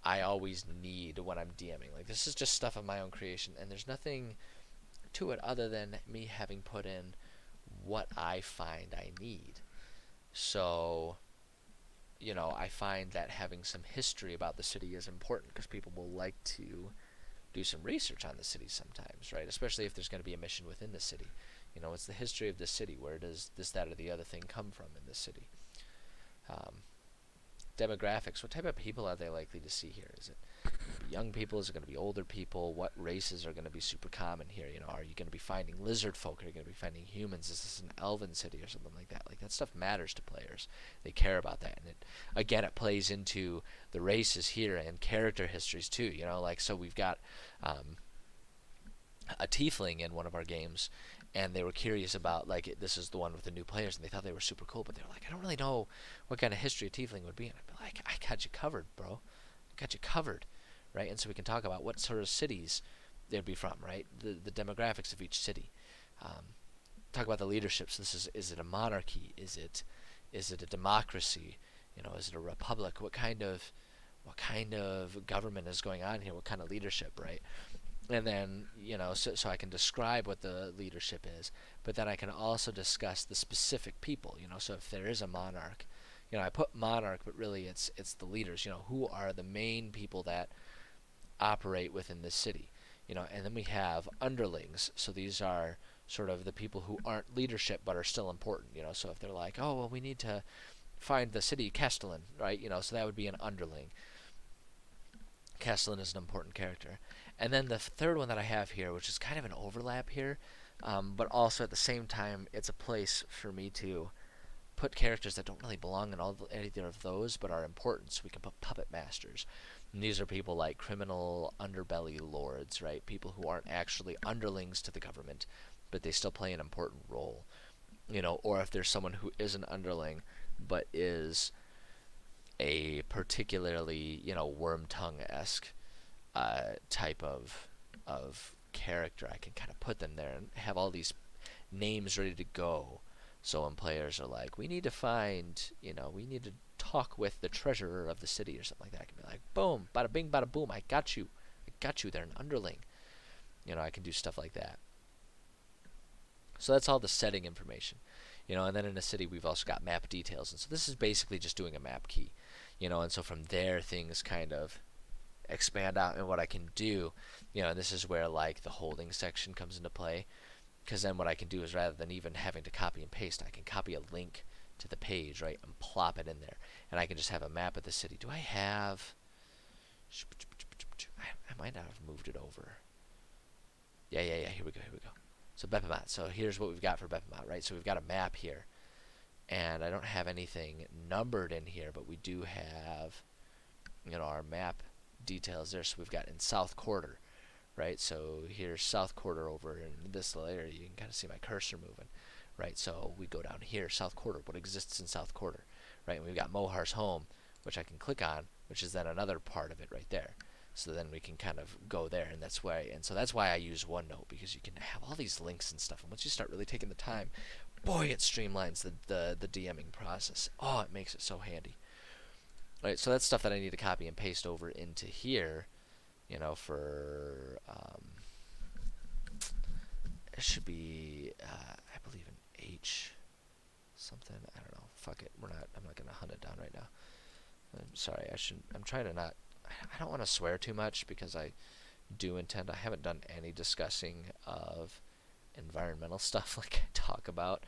I always need when I'm DMing. Like this is just stuff of my own creation, and there's nothing to it other than me having put in what I find I need. So, I find that having some history about the city is important because people will like to do some research on the city sometimes, right? Especially if there's going to be a mission within the city. What's the history of the city? Where does this, that, or the other thing come from in the city? Um, Demographics. What type of people are they likely to see here? Is it young people? Is it going to be older people? What races are going to be super common here? Are you going to be finding lizard folk? Are you going to be finding humans? Is this an elven city or something like that? Like that stuff matters to players. They care about that, and it plays into the races here and character histories too. So we've got a tiefling in one of our games, and they were curious about this is the one with the new players, and they thought they were super cool, but they were like, I don't really know what kind of history a tiefling would be, and I'd be like, I got you covered, bro. I got you covered, right? And so we can talk about what sort of cities they'd be from, right? The demographics of each city. Talk about the leadership. So is it a monarchy? Is it a democracy? Is it a republic? What kind of government is going on here? What kind of leadership, right? And then so I can describe what the leadership is, but then I can also discuss the specific people. So if there is a monarch, I put monarch, but really it's the leaders. Who are the main people that operate within the city? And then we have underlings. So these are sort of the people who aren't leadership but are still important. So if they're like, oh well, we need to find the city Castellan, right? So that would be an underling. Castellan is an important character. And then the third one that I have here, which is kind of an overlap here, but also at the same time, it's a place for me to put characters that don't really belong in either of those, but are important. So we can put puppet masters. And these are people like criminal underbelly lords, right? People who aren't actually underlings to the government, but they still play an important role. Or if there's someone who is an underling, but is a particularly Wormtongue-esque type of character, I can kind of put them there and have all these names ready to go. So when players are like, we need to talk with the treasurer of the city or something like that, I can be like, boom, bada bing, bada boom, I got you. They're an underling. I can do stuff like that. So that's all the setting information. And then in a city we've also got map details, and so this is basically just doing a map key. And so from there things kind of expand out in what I can do. And this is where the holding section comes into play, because then what I can do is, rather than even having to copy and paste, I can copy a link to the page, right, and plop it in there, and I can just have a map of the city. Do I have? I might not have moved it over. Yeah. Here we go. So Bepimat. So here's what we've got for Bepimat, right? So we've got a map here, and I don't have anything numbered in here, but we do have, our map details there. So we've got in South Quarter, right? So here's South Quarter over in this little area. You can kind of see my cursor moving, right? So we go down here, South Quarter, what exists in South Quarter, right? And we've got Mohar's home, which I can click on, which is then another part of it right there. So then we can kind of go there, and that's why I use OneNote, because you can have all these links and stuff, and once you start really taking the time, boy, it streamlines the DMing process. Oh, it makes it so handy. Right, so that's stuff that I need to copy and paste over into here, for it should be I believe an H something. I don't know. Fuck it. I'm not gonna hunt it down right now. I'm sorry. I'm trying to not. I don't want to swear too much, because I haven't done any discussing of environmental stuff like I talk about,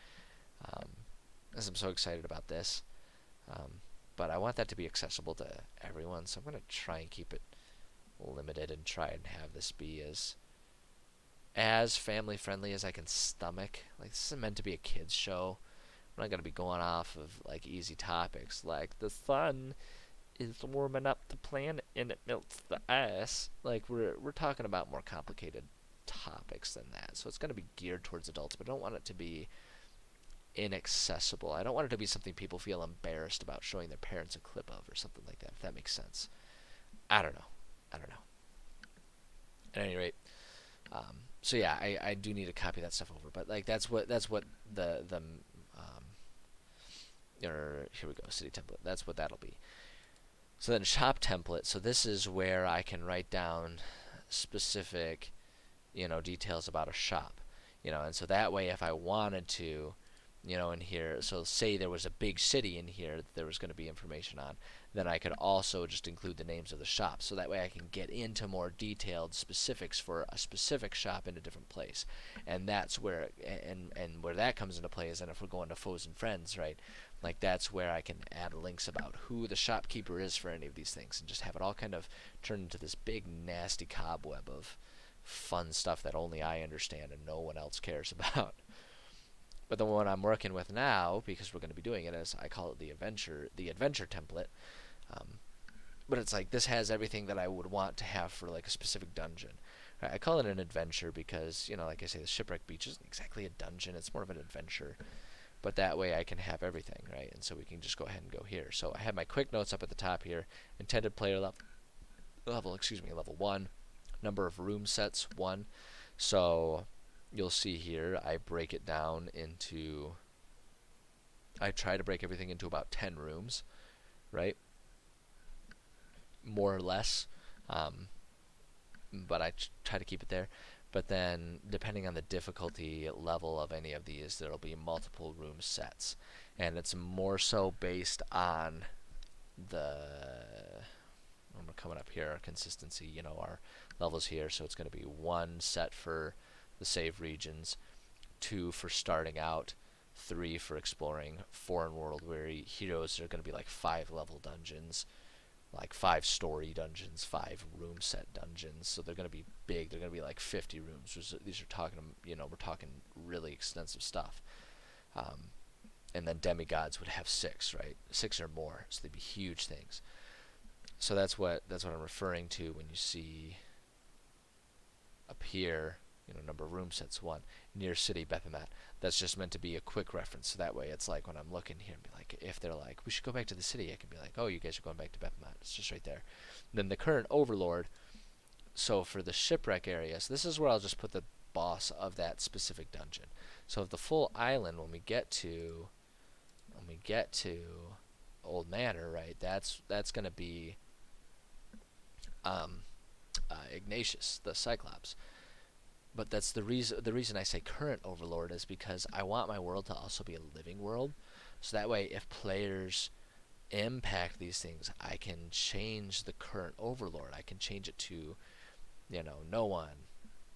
as I'm so excited about this. But I want that to be accessible to everyone, so I'm going to try and keep it limited and try and have this be as family friendly as I can stomach. Like, this isn't meant to be a kids show, I'm not going to be going off of like easy topics like the sun is warming up the planet and it melts the ice. Like we're talking about more complicated topics than that. So it's going to be geared towards adults, but I don't want it to be inaccessible. I don't want it to be something people feel embarrassed about showing their parents a clip of or something like that, if that makes sense. I don't know. I don't know. At any rate, so yeah, I do need to copy that stuff over. But like that's what the or here we go, city template. That's what that'll be. So then shop template. So this is where I can write down specific, details about a shop, and so that way if I wanted to, in here, so say there was a big city in here that there was going to be information on, then I could also just include the names of the shops. So that way I can get into more detailed specifics for a specific shop in a different place. And that's where, and where that comes into play is then if we're going to Foes and Friends, right? Like that's where I can add links about who the shopkeeper is for any of these things and just have it all kind of turn into this big nasty cobweb of fun stuff that only I understand and no one else cares about. But the one I'm working with now, because we're going to be doing it as I call it the adventure template. But it's like this has everything that I would want to have for like a specific dungeon. Right, I call it an adventure because, like I say, the Shipwreck Beach isn't exactly a dungeon. It's more of an adventure. But that way I can have everything, right? And so we can just go ahead and go here. So I have my quick notes up at the top here. Intended player level 1. Number of room sets, 1. So you'll see here I break it down into, I try to break everything into about 10 rooms, right? More or less. But I try to keep it there. But then, depending on the difficulty level of any of these, there'll be multiple room sets. And it's more so based on the, we're coming up here, our consistency, our levels here. So it's going to be 1 set for the save regions, 2 for starting out, 3 for exploring, 4 in World Weary. Heroes are going to be like 5 level dungeons, like 5 story dungeons, 5 room set dungeons. So they're going to be big. They're going to be like 50 rooms. These are talking, we're talking really extensive stuff. And then demigods would have 6, right? 6 or more. So they'd be huge things. So that's what I'm referring to when you see up here, number of room sets 1, near city Bephomet. That's just meant to be a quick reference. So that way it's like when I'm looking here and be like, if they're like, we should go back to the city, I can be like, oh, you guys are going back to Bephomet. It's just right there. And then the current overlord. So for the shipwreck area, so this is where I'll just put the boss of that specific dungeon. So of the full island, when we get to Old Manor, right? That's going to be Ignatius, the Cyclops. But that's the reason I say current overlord is because I want my world to also be a living world. So that way if players impact these things, I can change the current overlord. I can change it to, no one,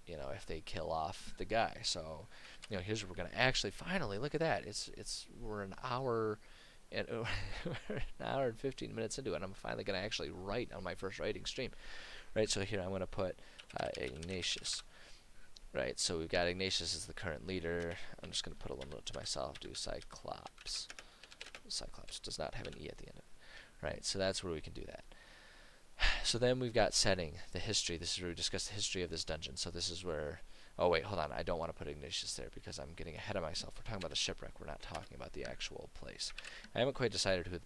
if they kill off the guy. So, here's what we're gonna actually finally look at that. We're an hour and an hour and 15 minutes into it. And I'm finally gonna actually write on my first writing stream, right? So here I'm gonna put Ignatius. Right, so we've got Ignatius as the current leader. I'm just going to put a little note to myself, do Cyclops. Cyclops does not have an E at the end of it. Right, so that's where we can do that. So then we've got setting, the history. This is where we discuss the history of this dungeon. So this is where, oh wait, hold on. I don't want to put Ignatius there because I'm getting ahead of myself. We're talking about the shipwreck. We're not talking about the actual place. I haven't quite decided who the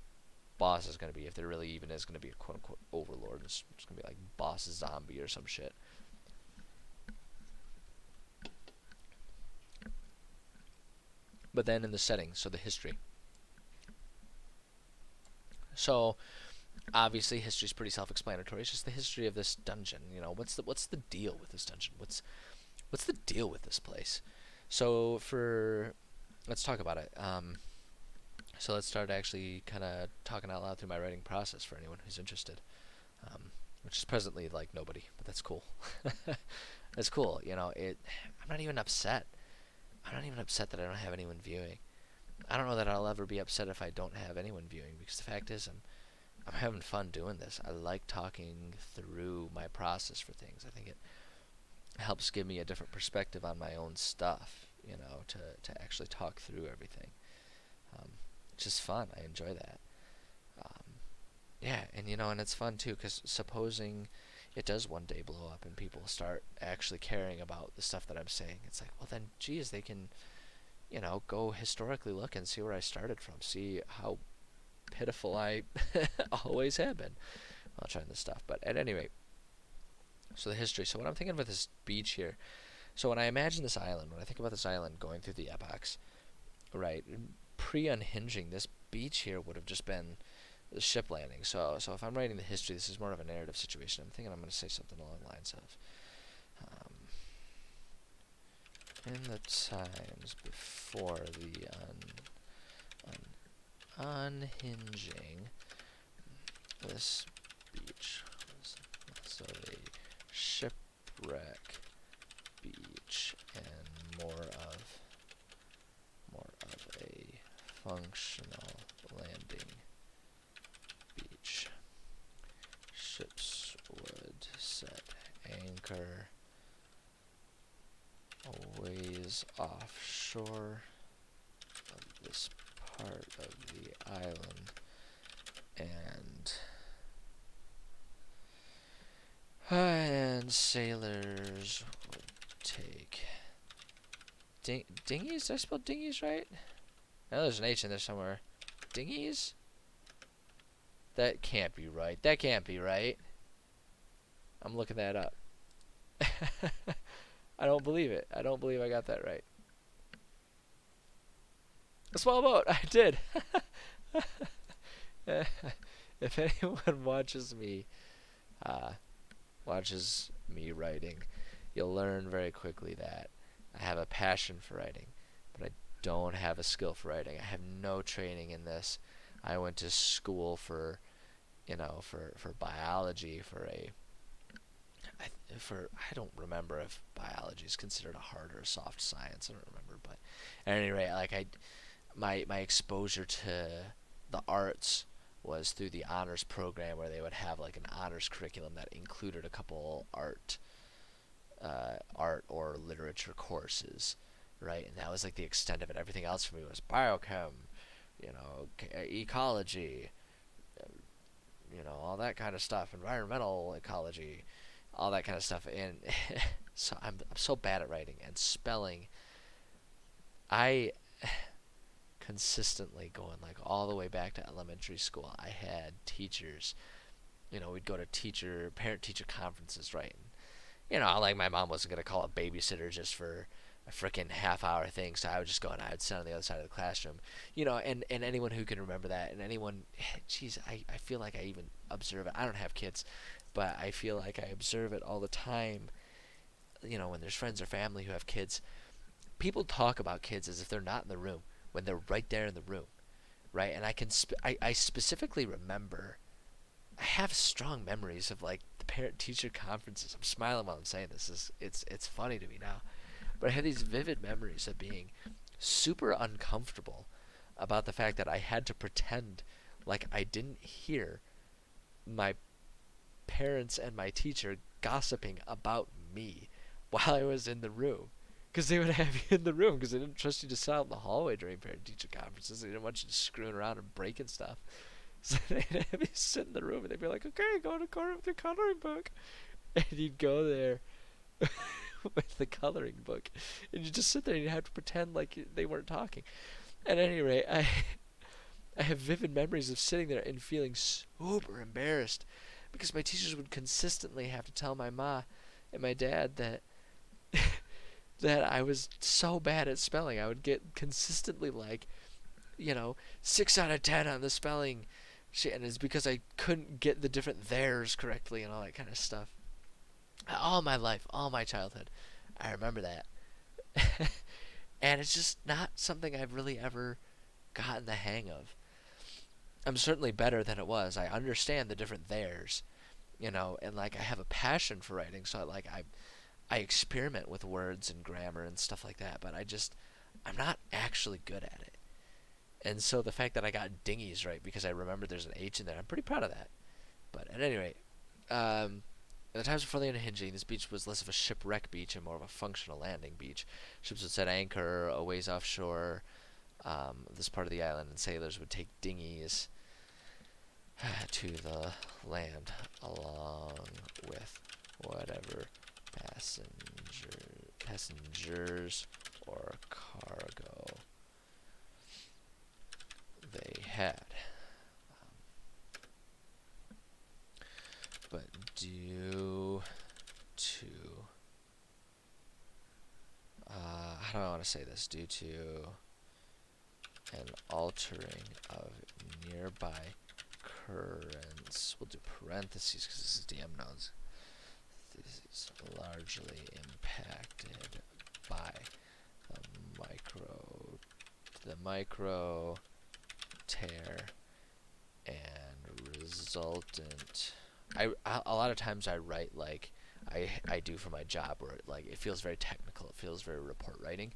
boss is going to be, if there really even is going to be a quote-unquote overlord. It's going to be like boss zombie or some shit. But then in the settings, so the history. So obviously history is pretty self-explanatory. It's just the history of this dungeon. What's the deal with this dungeon? What's the deal with this place? So let's talk about it. So let's start actually kind of talking out loud through my writing process for anyone who's interested, which is presently like nobody, but that's cool. That's cool. I'm not even upset. I'm not even upset that I don't have anyone viewing. I don't know that I'll ever be upset if I don't have anyone viewing, because the fact is I'm having fun doing this. I like talking through my process for things. I think it helps give me a different perspective on my own stuff, to actually talk through everything. Um, just fun. I enjoy that. Um, yeah, and and it's fun too because supposing it does one day blow up and people start actually caring about the stuff that I'm saying, it's like, well then, geez, they can go historically look and see where I started from, see how pitiful I always have been while trying this stuff. But at any rate, so the history. So what I'm thinking with this beach here. So when I imagine this island, when I think about this island going through the epochs, right, pre-unhinging, this beach here would have just been the ship landing. So if I'm writing the history, this is more of a narrative situation. I'm thinking I'm going to say something along the lines of, in the times before the unhinging, this beach was less of a shipwreck beach and more of a functional landing beach. Ships would set anchor a ways offshore of this part of the island, and sailors would take dinghies. Did I spell dinghies right? I know there's an H in there somewhere. Dinghies? That can't be right. That can't be right. I'm looking that up. I don't believe it. I don't believe I got that right. A small boat. I did. If anyone watches me writing, you'll learn very quickly that I have a passion for writing, but I don't have a skill for writing. I have no training in this. I went to school for biology, I don't remember if biology is considered a hard or a soft science. I don't remember, but at any rate, my exposure to the arts was through the honors program, where they would have like an honors curriculum that included a couple art or literature courses, right? And that was like the extent of it. Everything else for me was biochem, ecology, all that kind of stuff, environmental ecology, all that kind of stuff. And so I'm so bad at writing and spelling. I consistently, going like all the way back to elementary school, I had teachers, we'd go to parent teacher conferences, right? And, like my mom wasn't going to call a babysitter just for a freaking half-hour thing, so I would just go and I would sit on the other side of the classroom, and anyone who can remember that, and anyone, geez, I feel like I even observe it. I don't have kids, but I feel like I observe it all the time, when there's friends or family who have kids. People talk about kids as if they're not in the room when they're right there in the room, right? And I specifically remember, I have strong memories of like the parent teacher conferences. I'm smiling while I'm saying this. It's funny to me now, but I have these vivid memories of being super uncomfortable about the fact that I had to pretend like I didn't hear my parents and my teacher gossiping about me while I was in the room. Because they would have you in the room because they didn't trust you to sit out in the hallway during parent-teacher conferences. They didn't want you screwing around and breaking stuff. So they'd have you sit in the room and they'd be like, okay, go in the corner with the coloring book. And you'd go there with the coloring book. And you just sit there and you have to pretend like they weren't talking. At any rate, I have vivid memories of sitting there and feeling super embarrassed because my teachers would consistently have to tell my ma and my dad that that I was so bad at spelling. I would get consistently like, 6 out of 10 on the spelling shit, and it's because I couldn't get the different theirs correctly and all that kind of stuff. All my life, all my childhood, I remember that. And it's just not something I've really ever gotten the hang of. I'm certainly better than it was. I understand the different theirs, and like I have a passion for writing, so I experiment with words and grammar and stuff like that, but I'm not actually good at it. And so the fact that I got dinghies right because I remember there's an H in there, I'm pretty proud of that. But at any rate, in the times before the unhinging, this beach was less of a shipwreck beach and more of a functional landing beach. Ships would set anchor a ways offshore this part of the island, and sailors would take dinghies to the land along with whatever passengers or cargo they had. But due to how do I want to say this? Due to an altering of nearby currents, we'll do parentheses because this is DM nodes. This is largely impacted by the micro tear and resultant. A lot of times I write like I do for my job, where it feels very technical. It feels very report writing,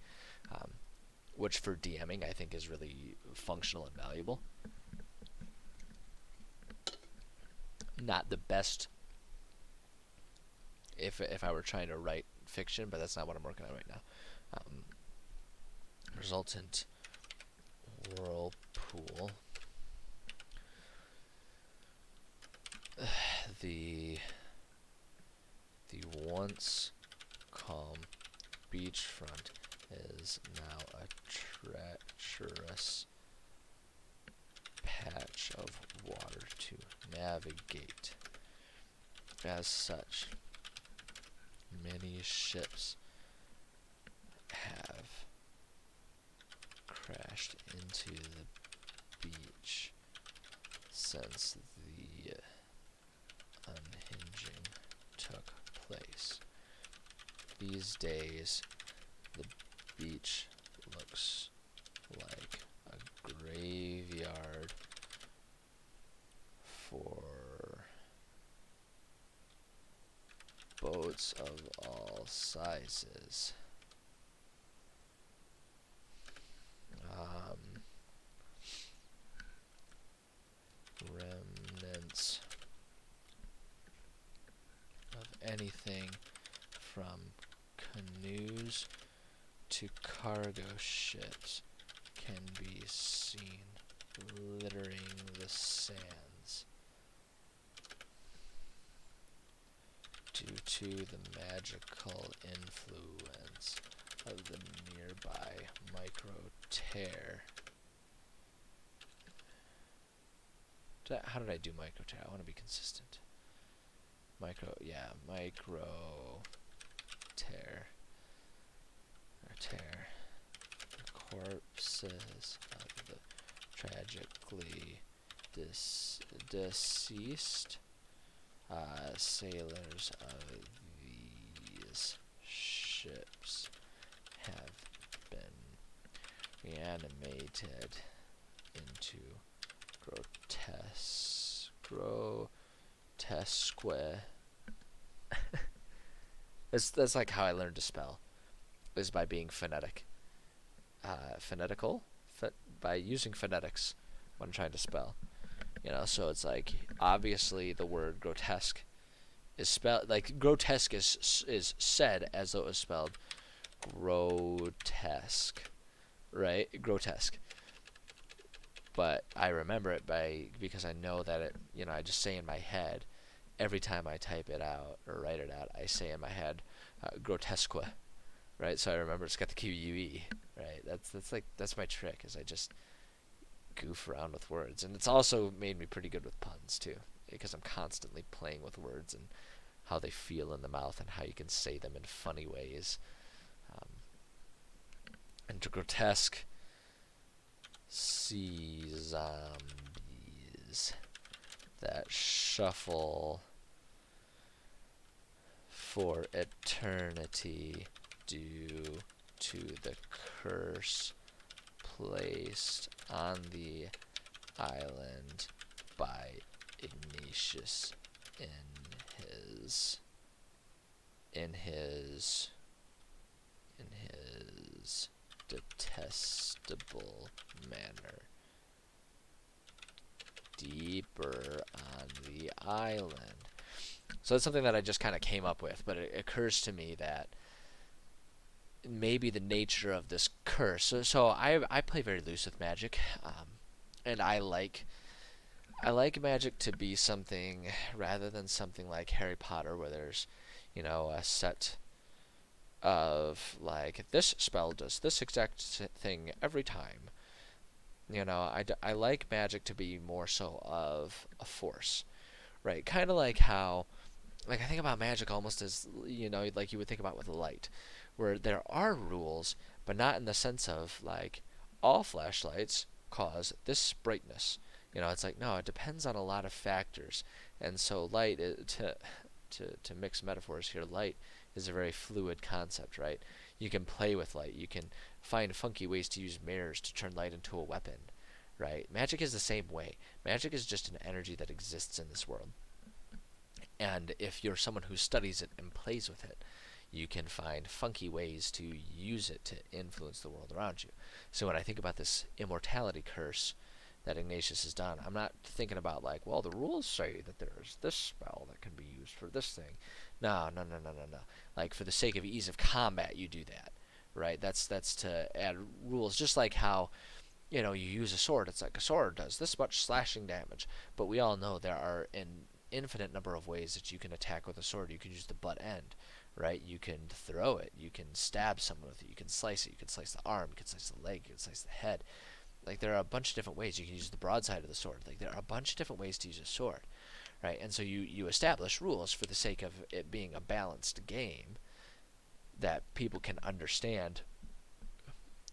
which for DMing I think is really functional and valuable. Not the best if I were trying to write fiction, but that's not what I'm working on right now. Resultant whirlpool. The once calm beachfront is now a treacherous patch of water to navigate. As such, many ships have crashed into the beach since the unhinging took place. These days, the beach looks like a graveyard for boats of all sizes. Remnants of anything from canoes to cargo ships can be seen littering the sands. Due to the magical influence of the nearby micro tear. How did I do micro tear? I want to be consistent. Micro tear. Or tear. The corpses of the tragically deceased sailors of these ships have been reanimated into grotesque. That's like how I learned to spell, is by being phonetic. By using phonetics when trying to spell. So it's like, obviously the word grotesque is spelled, like grotesque is said as though it was spelled grotesque, right? Grotesque. But I remember it because I know that it, I just say in my head, every time I type it out or write it out, I say in my head, grotesque, right? So I remember it's got the QUE, right? That's my trick, is I just goof around with words. And it's also made me pretty good with puns too, because I'm constantly playing with words and how they feel in the mouth and how you can say them in funny ways. And grotesque, sea zombies that shuffle for eternity due to the curse placed on the island by Ignatius in his detestable manner. Deeper on the island. So that's something that I just kind of came up with, but it occurs to me that maybe the nature of this curse. So I play very loose with Magic, and I like Magic to be something rather than something like Harry Potter, where there's, a set of like this spell does this exact thing every time. I like Magic to be more so of a force, right? Kind of like how, like I think about Magic almost as, like you would think about with light, where there are rules, but not in the sense of like all flashlights cause this brightness. It's like no, it depends on a lot of factors, and so light to mix metaphors here, light is a very fluid concept, right? You can play with light. You can find funky ways to use mirrors to turn light into a weapon, right? Magic is the same way. Magic is just an energy that exists in this world. And if you're someone who studies it and plays with it, you can find funky ways to use it to influence the world around you. So when I think about this immortality curse that Ignatius has done, I'm not thinking about like, well, the rules say that there's this spell that can be used for this thing. No, no, no, no, no, no. Like for the sake of ease of combat, you do that, right? That's to add rules, just like how you use a sword. It's like a sword does this much slashing damage, but we all know there are an infinite number of ways that you can attack with a sword. You can use the butt end, right? You can throw it. You can stab someone with it. You can slice it. You can slice the arm. You can slice the leg. You can slice the head. Like there are a bunch of different ways. You can use the broadside of the sword. Like there are a bunch of different ways to use a sword, right? And so you establish rules for the sake of it being a balanced game that people can understand.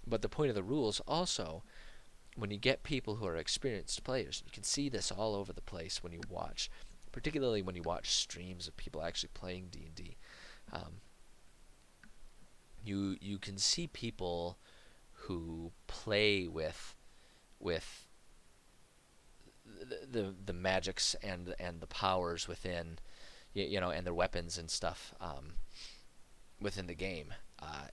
But the point of the rules also, when you get people who are experienced players, you can see this all over the place when you watch, particularly when you watch streams of people actually playing D&D. You can see people who play with the magics and the powers within, and their weapons and stuff within the game.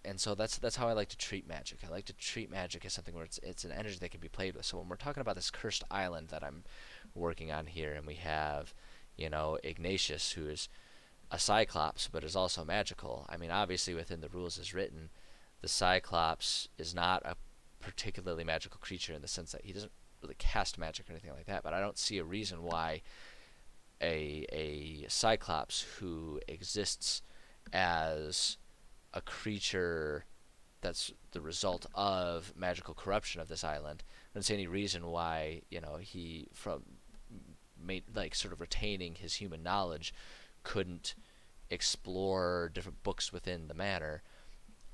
And so that's how I like to treat Magic. I like to treat Magic as something where it's an energy that can be played with. So when we're talking about this cursed island that I'm working on here, and we have, Ignatius, who is a Cyclops but is also magical. I mean, obviously within the rules as written, the Cyclops is not a particularly magical creature in the sense that he doesn't really cast magic or anything like that. But I don't see a reason why a Cyclops who exists as a creature that's the result of magical corruption of this island. I don't see any reason why he from made like sort of retaining his human knowledge couldn't explore different books within the manor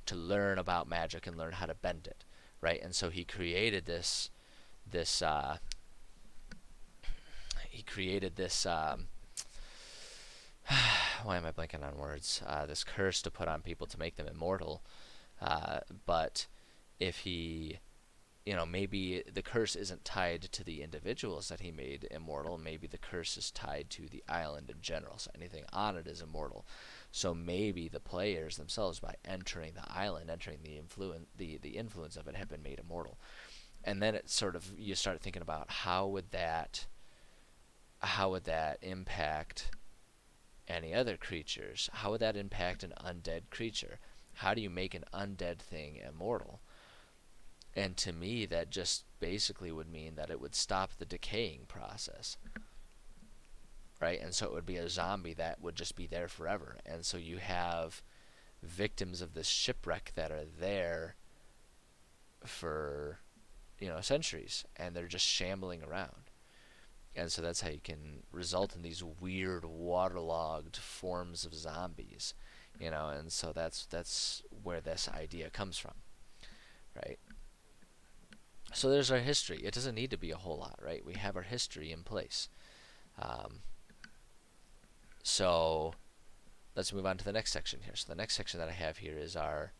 to learn about magic and learn how to bend it, right? And so he created this he created this why am I blanking on words? This curse to put on people to make them immortal. But if he, maybe the curse isn't tied to the individuals that he made immortal. Maybe the curse is tied to the island in general. So anything on it is immortal. So maybe the players themselves, by entering the island, entering the influence of it, have been made immortal. And then it sort of, you start thinking about how would that impact any other creatures? How would that impact an undead creature? How do you make an undead thing immortal? And to me, that just basically would mean that it would stop the decaying process, right? And so it would be a zombie that would just be there forever. And so you have victims of this shipwreck that are there for, centuries, and they're just shambling around. And so that's how you can result in these weird waterlogged forms of zombies, and so that's where this idea comes from, right? So there's our history. It doesn't need to be a whole lot, right? We have our history in place. So let's move on to the next section here. So the next section that I have here is our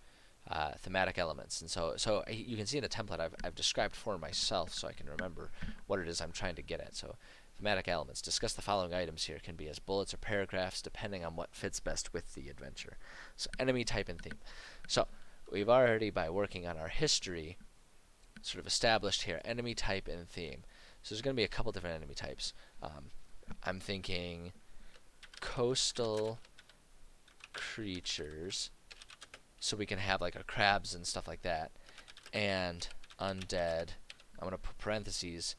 thematic elements. And so you can see in the template I've described for myself so I can remember what it is I'm trying to get at. So thematic elements. Discuss the following items here. Can be as bullets or paragraphs depending on what fits best with the adventure. So enemy type and theme. So we've already, by working on our history, sort of established here enemy type and theme. So there's going to be a couple different enemy types. I'm thinking coastal creatures, so we can have like our crabs and stuff like that. and undead. I'm going to put parentheses,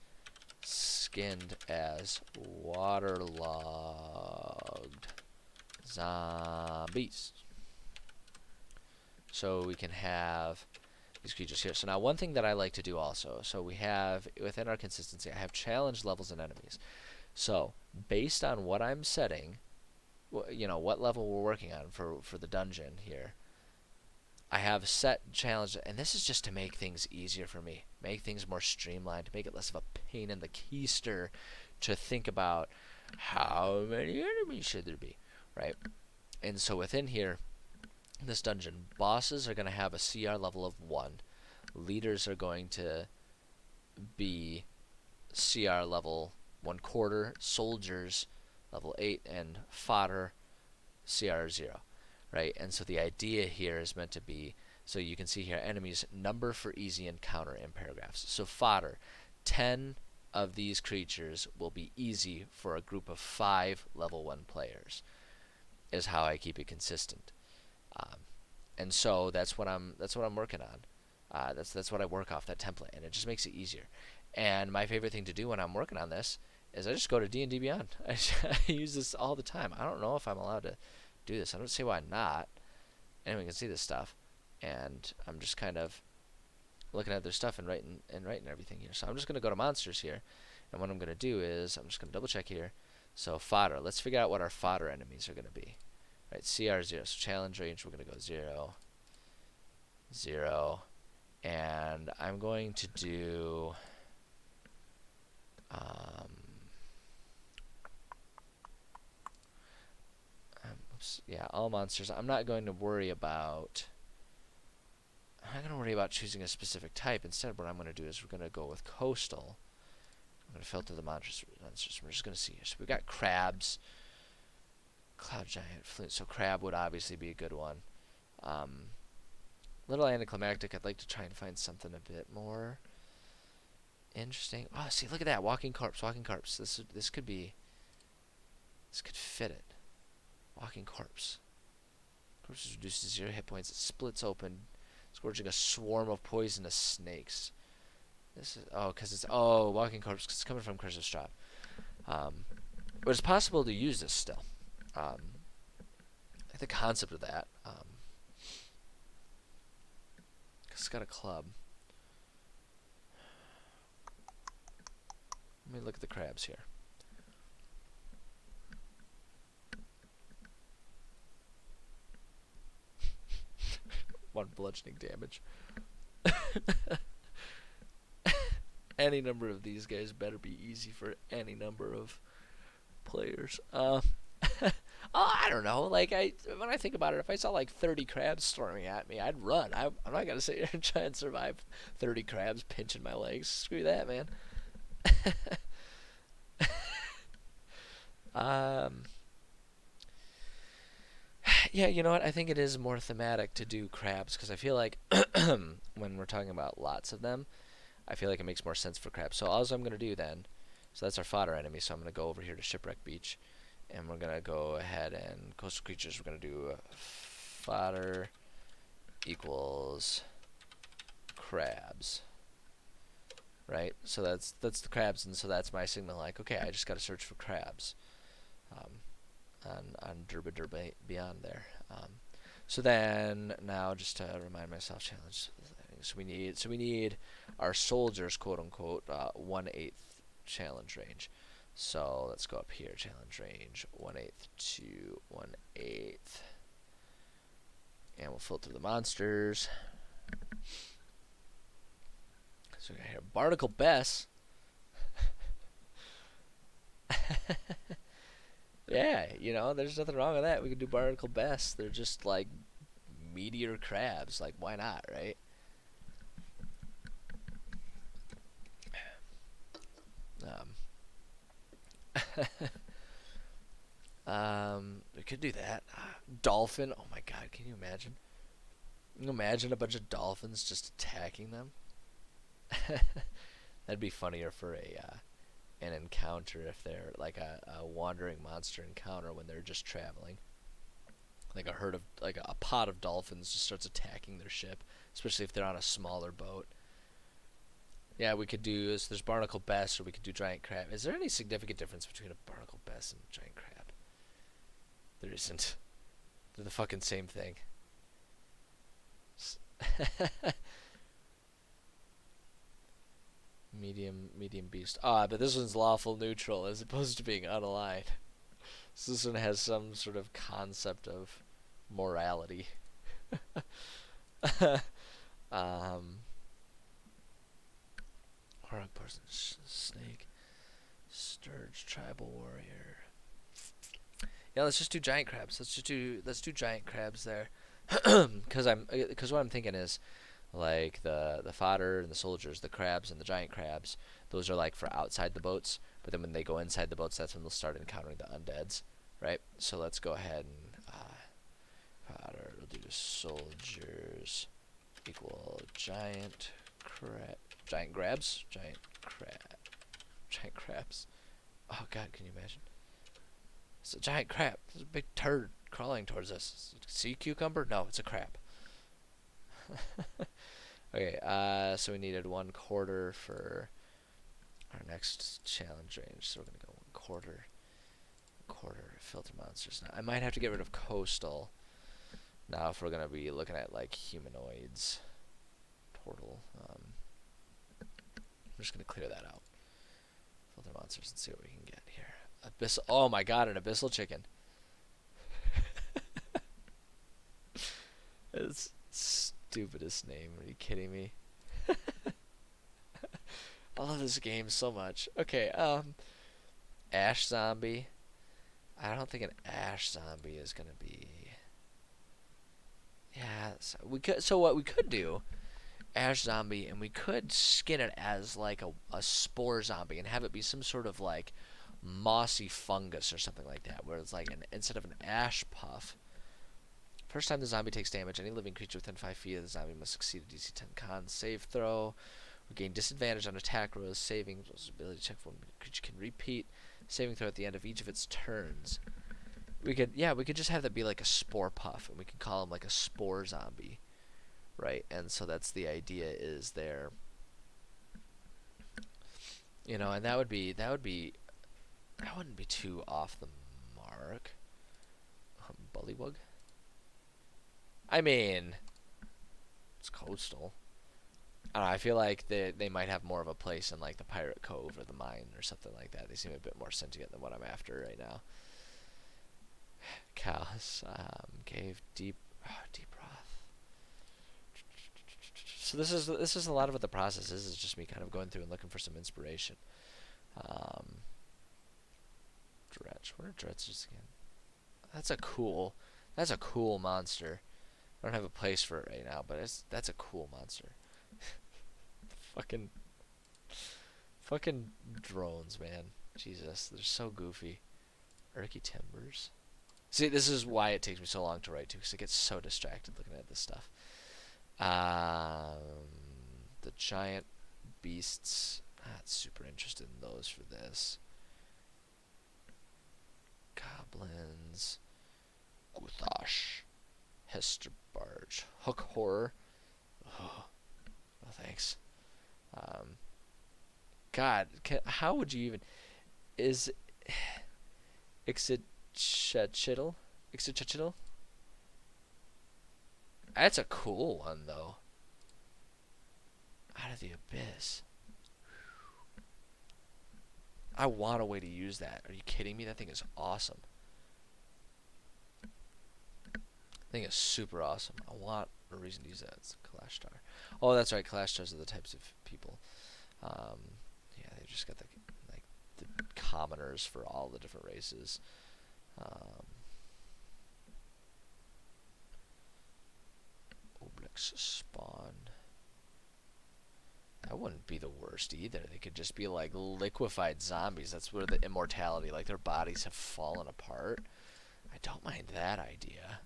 skinned as waterlogged zombies. So we can have these creatures here. So now one thing that I like to do also, so we have, within our consistency, I have challenge levels and enemies. So based on what I'm setting, you know, what level we're working on for the dungeon here, I have set challenge, and this is just to make things easier for me, make things more streamlined, to make it less of a pain in the keister to think about how many enemies should there be, right? And so within here, this dungeon, bosses are going to have a CR level of 1. Leaders are going to be CR level 1/4. Soldiers level 8, and fodder CR 0, right? And so the idea here is meant to be, so you can see here, enemies number for easy encounter in paragraphs. So fodder, 10 of these creatures will be easy for a group of 5 level 1 players, is how I keep it consistent. And so that's what I'm working on. That's what I work off, that template, and it just makes it easier. And my favorite thing to do when I'm working on this is I just go to D&D Beyond. I use this all the time. I don't know if I'm allowed to do this. I don't see why not. Anyone can see this stuff, and I'm just kind of looking at their stuff and writing everything here. So I'm just going to go to monsters here, and what I'm going to do is I'm just going to double check here. So fodder. Let's figure out what our fodder enemies are going to be. Right, CR 0. So challenge range, we're going to go 0, 0, and I'm going to do yeah, all monsters. I'm not going to worry about choosing a specific type. Instead, what I'm going to do is we're going to go with coastal. I'm going to filter the monsters. We're just going to see here. So we've got crabs, cloud giant, flute. So crab would obviously be a good one. Little anticlimactic. I'd like to try and find something a bit more interesting. Oh, see, look at that. Walking corpse. This could fit it. Walking corpse. Corpse reduces 0 hit points. It splits open, scourging a swarm of poisonous snakes. This is because it's walking corpse. Cause it's coming from Curse of Strahd. But it's possible to use this still. The concept of that. Cause it's got a club. Let me look at the crabs here. One bludgeoning damage. Any number of these guys better be easy for any number of players. I don't know. Like when I think about it, if I saw like 30 crabs storming at me, I'd run. I'm not gonna sit here and try and survive 30 crabs pinching my legs. Screw that, man. Yeah, you know what? I think it is more thematic to do crabs because I feel like when we're talking about lots of them, I feel like it makes more sense for crabs. So all I'm going to do then, so that's our fodder enemy, so I'm going to go over here to Shipwreck Beach, and we're going to go ahead and coastal creatures, we're going to do fodder equals crabs, right? So that's the crabs, and so that's my signal, like, okay, I just got to search for crabs on Derba Beyond there. So then now just to remind myself, challenge. So we need our soldiers, quote unquote, 1/8 challenge range. So let's go up here, challenge range 1/8 to 1/8, and we'll filter the monsters. So we got here Barnacle Bess. Yeah, you know, there's nothing wrong with that. We could do Barnacle Bess. They're just like meteor crabs. Like, why not, right? We could do that. Dolphin. Oh my God, can you imagine? Can you imagine a bunch of dolphins just attacking them? That'd be funnier for an encounter if they're like a wandering monster encounter when they're just traveling. like a herd of like a pod of dolphins just starts attacking their ship, especially if they're on a smaller boat. Yeah, we could do this. There's barnacle bass, or we could do giant crab. Is there any significant difference between a barnacle bass and a giant crab? There isn't. They're the fucking same thing. Medium beast. Ah, but this one's lawful neutral as opposed to being unaligned. So this one has some sort of concept of morality. um, Horror person, snake, sturge, tribal warrior. Yeah, let's just do giant crabs. Let's do giant crabs there, because what I'm thinking is like the fodder and the soldiers, the crabs and the giant crabs. Those are like for outside the boats, but then when they go inside the boats, that's when they'll start encountering the undeads, right? So let's go ahead and fodder. We'll do soldiers equal giant crabs, giant crabs. Oh God, can you imagine? It's a giant crab. It's a big turd crawling towards us. Sea cucumber? No, it's a crab. Okay, so we needed 1/4 for our next challenge range. So we're gonna go 1/4 filter monsters. Now I might have to get rid of coastal. Now if we're gonna be looking at like humanoids, portal. I'm just gonna clear that out. Filter monsters and see what we can get here. Abyssal. Oh my God, an abyssal chicken. It's stupidest name. Are you kidding me? I love this game so much. Okay, ash zombie. I don't think an ash zombie is gonna be. Yeah, so what we could do, ash zombie, and we could skin it as like a spore zombie and have it be some sort of like mossy fungus or something like that, where it's like instead of an ash puff. First time the zombie takes damage, any living creature within 5 feet of the zombie must succeed a DC 10 con save throw. We gain disadvantage on attack rolls, saving ability check for one creature can repeat saving throw at the end of each of its turns. We could just have that be like a spore puff, and we could call him like a spore zombie, right? And so that's the idea is there, and that wouldn't be too off the mark. Bullywug. I mean, it's coastal. I don't know, I feel like they might have more of a place in like the Pirate Cove or the mine or something like that. They seem a bit more sentient than what I'm after right now. Cows, cave, deep broth. So this is a lot of what the process is. Is just me kind of going through and looking for some inspiration. Dretch. What are dretches again? That's a cool monster. I don't have a place for it right now, but that's a cool monster. Fucking drones, man. Jesus, they're so goofy. Urky timbers. See, this is why it takes me so long to write to, because I get so distracted looking at this stuff. The giant beasts. Not super interested in those for this. Goblins. Guthash. Hester Barge. Hook horror. Oh, no thanks. God, how would you even... Is... Ixitchitl? That's a cool one, though. Out of the Abyss. I want a way to use that. Are you kidding me? That thing is awesome. That thing is super awesome. I want a reason to use that. It's Kalashtar. Oh, that's right. Kalashtars are the types of people. Yeah, they just got the commoners for all the different races. Obelix spawn. That wouldn't be the worst either. They could just be like liquefied zombies. That's where the immortality, like their bodies have fallen apart. I don't mind that idea.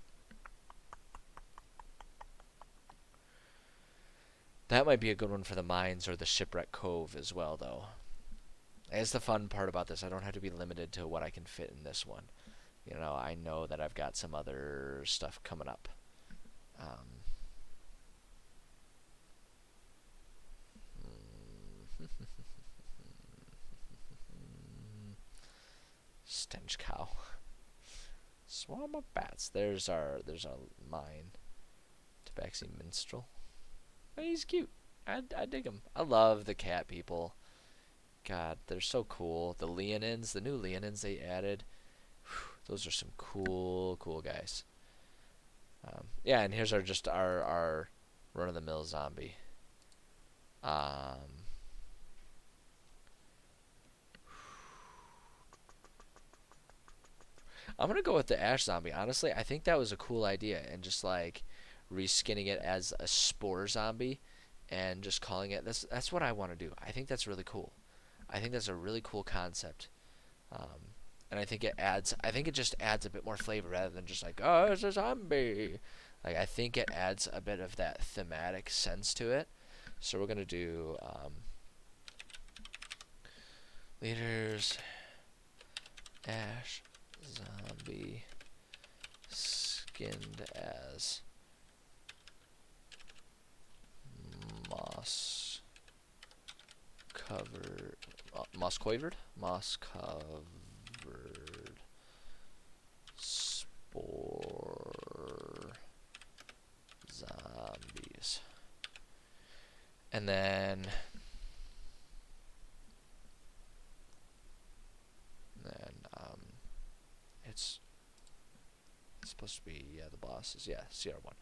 That might be a good one for the mines or the shipwreck cove as well, though. That's the fun part about this. I don't have to be limited to what I can fit in this one. you know, I know that I've got some other stuff coming up. Um, Stench cow. Swarm of bats. There's our mine. Tabaxi minstrel. Oh, he's cute. I dig him. I love the cat people. God, they're so cool. The Leonins, the new Leonins they added. Whew, those are some cool guys. Yeah, and here's our run of the mill zombie. Um, I'm gonna go with the Ash zombie. Honestly, I think that was a cool idea, and just like reskinning it as a spore zombie, and just calling it. That's what I want to do. I think that's really cool. I think that's a really cool concept. Um, and I think it adds. I think it just adds a bit more flavor rather than just like, oh, it's a zombie. Like I think it adds a bit of that thematic sense to it. So we're gonna do leaders, Ash, zombie, skinned as moss covered, moss quivered, moss covered spore zombies, and then it's supposed to be, yeah, the bosses, yeah, CR1.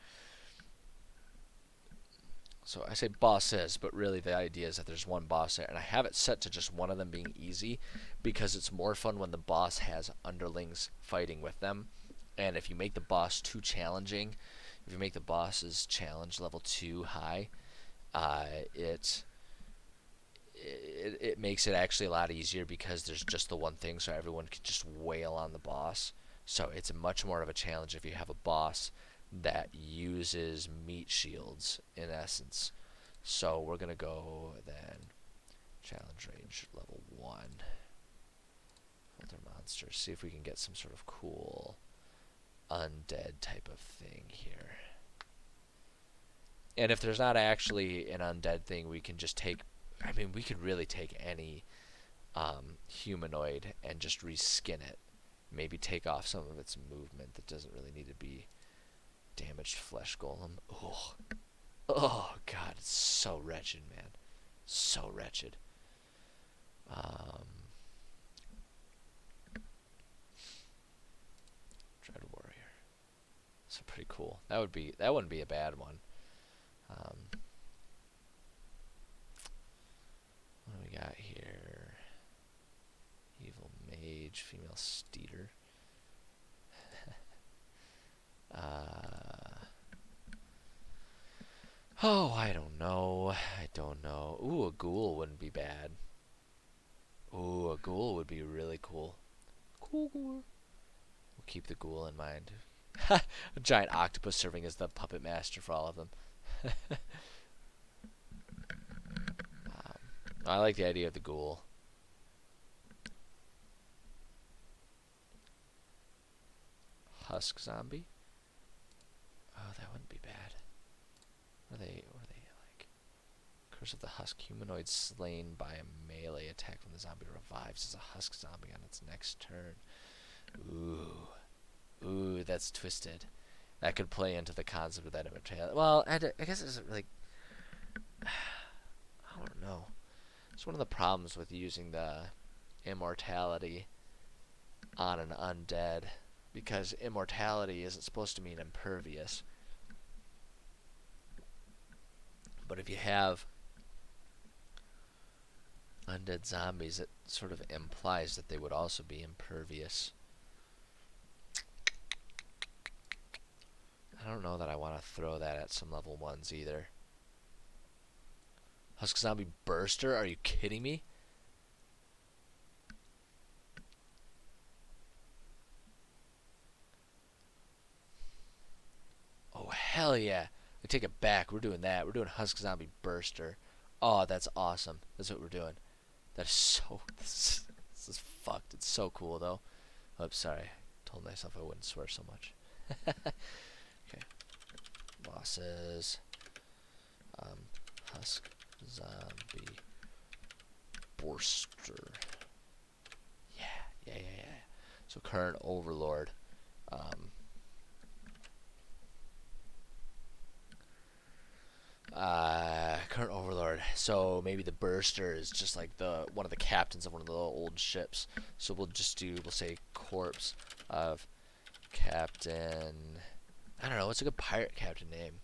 So I say bosses, but really the idea is that there's one boss there, and I have it set to just one of them being easy because it's more fun when the boss has underlings fighting with them. And if you make the boss too challenging, if you make the boss's challenge level too high, uh, it, it makes it actually a lot easier because there's just the one thing, so everyone can just wail on the boss. So it's much more of a challenge if you have a boss that uses meat shields in essence. So we're gonna go then challenge range level 1. Filter monsters. See if we can get some sort of cool undead type of thing here. And if there's not actually an undead thing, we can just take. I mean, we could really take any humanoid and just reskin it. Maybe take off some of its movement that doesn't really need to be damaged flesh golem. Oh, oh God, it's so wretched, man. So wretched. Dread warrior. So pretty cool. That wouldn't be a bad one. Um, what do we got here? Evil mage, female steeder. Oh, I don't know. I don't know. Ooh, a ghoul wouldn't be bad. Ooh, a ghoul would be really cool. Cool ghoul. We'll keep the ghoul in mind. A giant octopus serving as the puppet master for all of them. I like the idea of the ghoul. Husk zombie. Oh, that wouldn't be bad. Were they like Curse of the Husk humanoid slain by a melee attack when the zombie revives as a husk zombie on its next turn. Ooh, that's twisted. That could play into the concept of that immortality. Well, I guess it doesn't really. I don't know. It's one of the problems with using the immortality on an undead, because immortality isn't supposed to mean impervious. But if you have undead zombies, it sort of implies that they would also be impervious. I don't know that I want to throw that at some level 1s either. Husk zombie burster? Are you kidding me? Oh, hell yeah. I take it back. We're doing that. We're doing Husk zombie burster. Oh, that's awesome. That's what we're doing. That is so. This is fucked. It's so cool, though. Oops, sorry. told myself I wouldn't swear so much. Okay. Bosses. Husk Zombie Borster. Yeah. So current Overlord. Current Overlord. So maybe the Burster is just like the one of the captains of one of the old ships. So we'll say corpse of Captain. I don't know. What's a good pirate captain name?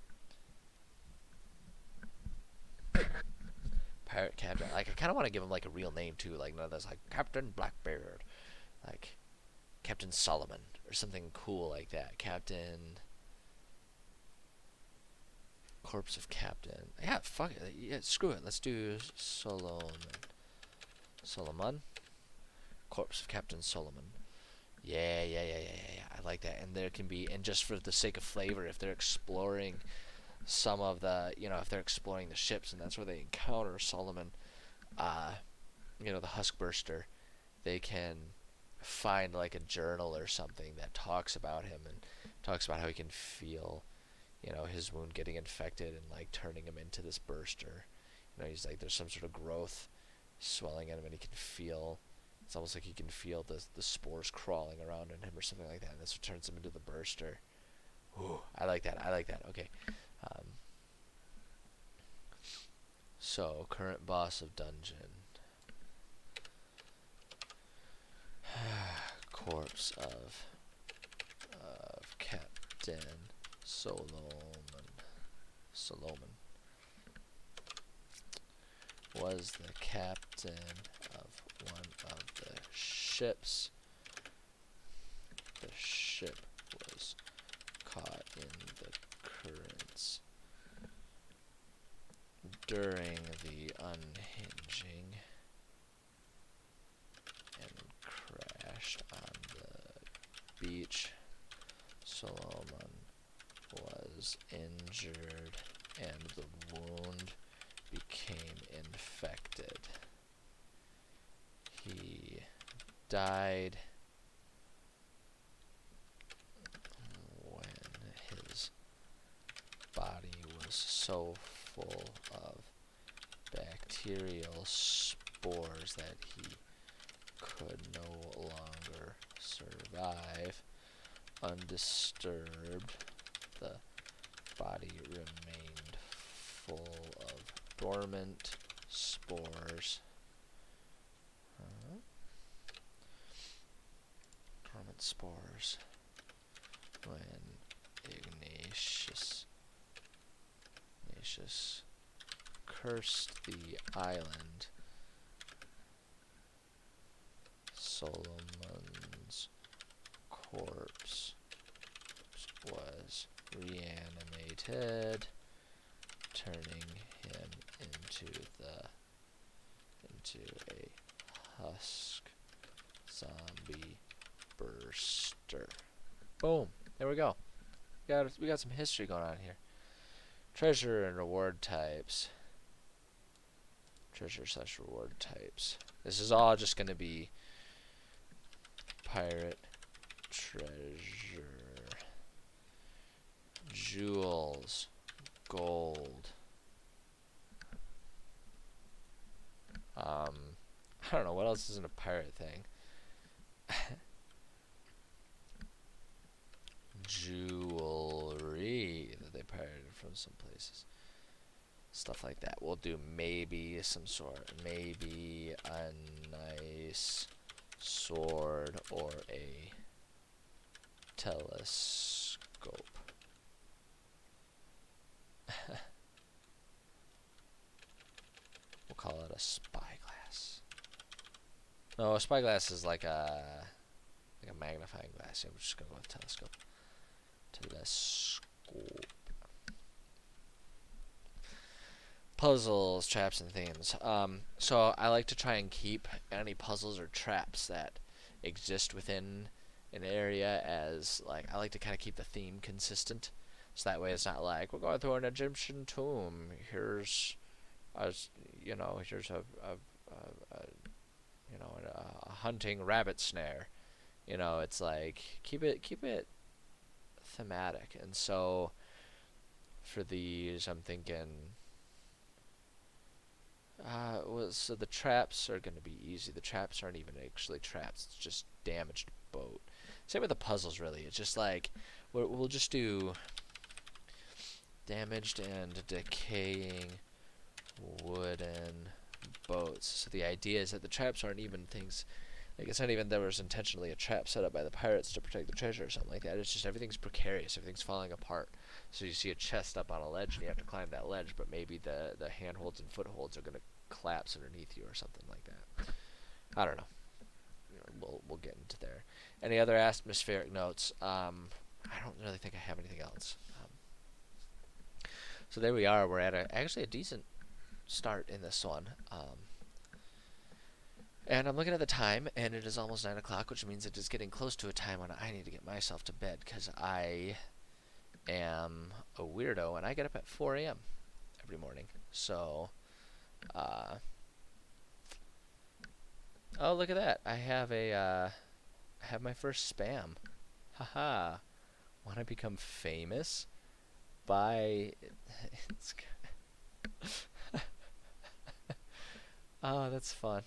Pirate captain. Like I kind of want to give him like a real name too. Like none of this like Captain Blackbeard, like Captain Solomon or something cool like that. Captain. Corpse of Captain. Yeah, fuck it. Yeah, screw it. Let's do Solomon. Solomon. Corpse of Captain Solomon. Yeah. I like that. And there can be, and just for the sake of flavor, if they're exploring some of the, if they're exploring the ships and that's where they encounter Solomon, the Huskburster, they can find like a journal or something that talks about him and talks about how he can feel his wound getting infected and like turning him into this burster. He's like there's some sort of growth swelling in him and he can feel it's almost like he can feel the spores crawling around in him or something like that, and that's what turns him into the burster. Ooh, I like that. Okay. So current boss of dungeon. Corpse of Captain Solomon was the captain of one of the ships. The ship was caught in the currents during the unhinging and crashed on the beach. Solomon was injured and the wound became infected. He died when his body was so full of bacterial spores that he could no longer survive. Undisturbed, the body remained full of dormant spores. Dormant spores. When Ignatius cursed the island, Solomon's corpse was reanimated, turning him into a husk zombie burster. Boom. There we go. We got some history going on here. Treasure and reward types. Treasure/reward types. This is all just going to be pirate treasure. Jewels. Gold. I don't know what else isn't a pirate thing. Jewelry that they pirated from some places. Stuff like that. We'll do maybe a nice sword or a telescope. We'll call it a spyglass. No, a spyglass is like a magnifying glass. Yeah, we're just gonna go with telescope. Telescope. Puzzles, traps, and themes. So I like to try and keep any puzzles or traps that exist within an area as I like to kind of keep the theme consistent. So that way it's not like we're going through an Egyptian tomb. Here's a hunting rabbit snare. It's like keep it thematic. And so for these, I'm thinking, so the traps are going to be easy. The traps aren't even actually traps. It's just damaged boat. Same with the puzzles, really. It's just like we'll just do damaged and decaying wooden boats. So the idea is that the traps aren't even things. Like, it's not even there was intentionally a trap set up by the pirates to protect the treasure or something like that. It's just everything's precarious. Everything's falling apart. So you see a chest up on a ledge and you have to climb that ledge, but maybe the handholds and footholds are going to collapse underneath you or something like that. I don't know. We'll get into there. Any other atmospheric notes? I don't really think I have anything else. So there we are. We're at actually a decent start in this one. And I'm looking at the time, and it is almost 9 o'clock, which means it is getting close to a time when I need to get myself to bed, because I am a weirdo, and I get up at 4 a.m. every morning. So, oh, look at that. I have my first spam. Haha. Want to become famous by... Oh, that's fun.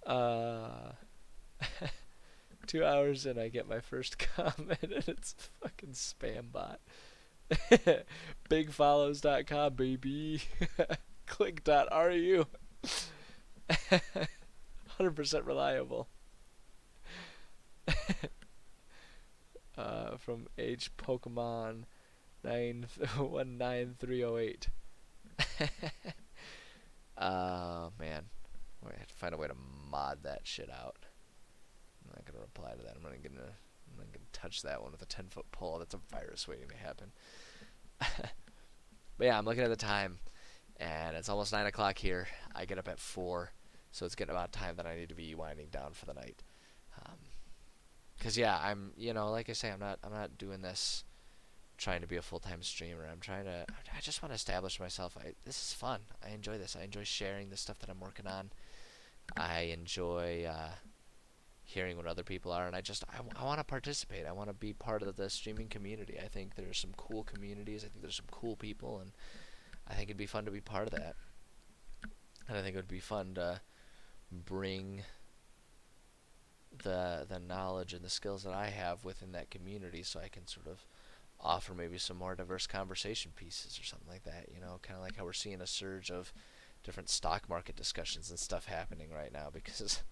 Uh, 2 hours and I get my first comment and it's a fucking spam bot. Bigfollows.com, baby. Click.ru. 100% reliable. From H Pokemon 919308. Oh man, I have to find a way to mod that shit out. I'm not gonna reply to that. I'm not gonna touch that one with a 10-foot pole. That's a virus waiting to happen. But yeah, I'm looking at the time, and it's almost 9 o'clock here. I get up at 4, so it's getting about time that I need to be winding down for the night. Cause yeah, I'm like I say, I'm not doing this trying to be a full-time streamer. I just want to establish myself. This is fun. I enjoy this. I enjoy sharing the stuff that I'm working on. I enjoy hearing what other people are, and I want to participate. I want to be part of the streaming community. I think there's some cool communities. I think there's some cool people, and I think it'd be fun to be part of that. And I think it would be fun to bring the knowledge and the skills that I have within that community, so I can sort of offer maybe some more diverse conversation pieces or something like that. Kind of like how we're seeing a surge of different stock market discussions and stuff happening right now because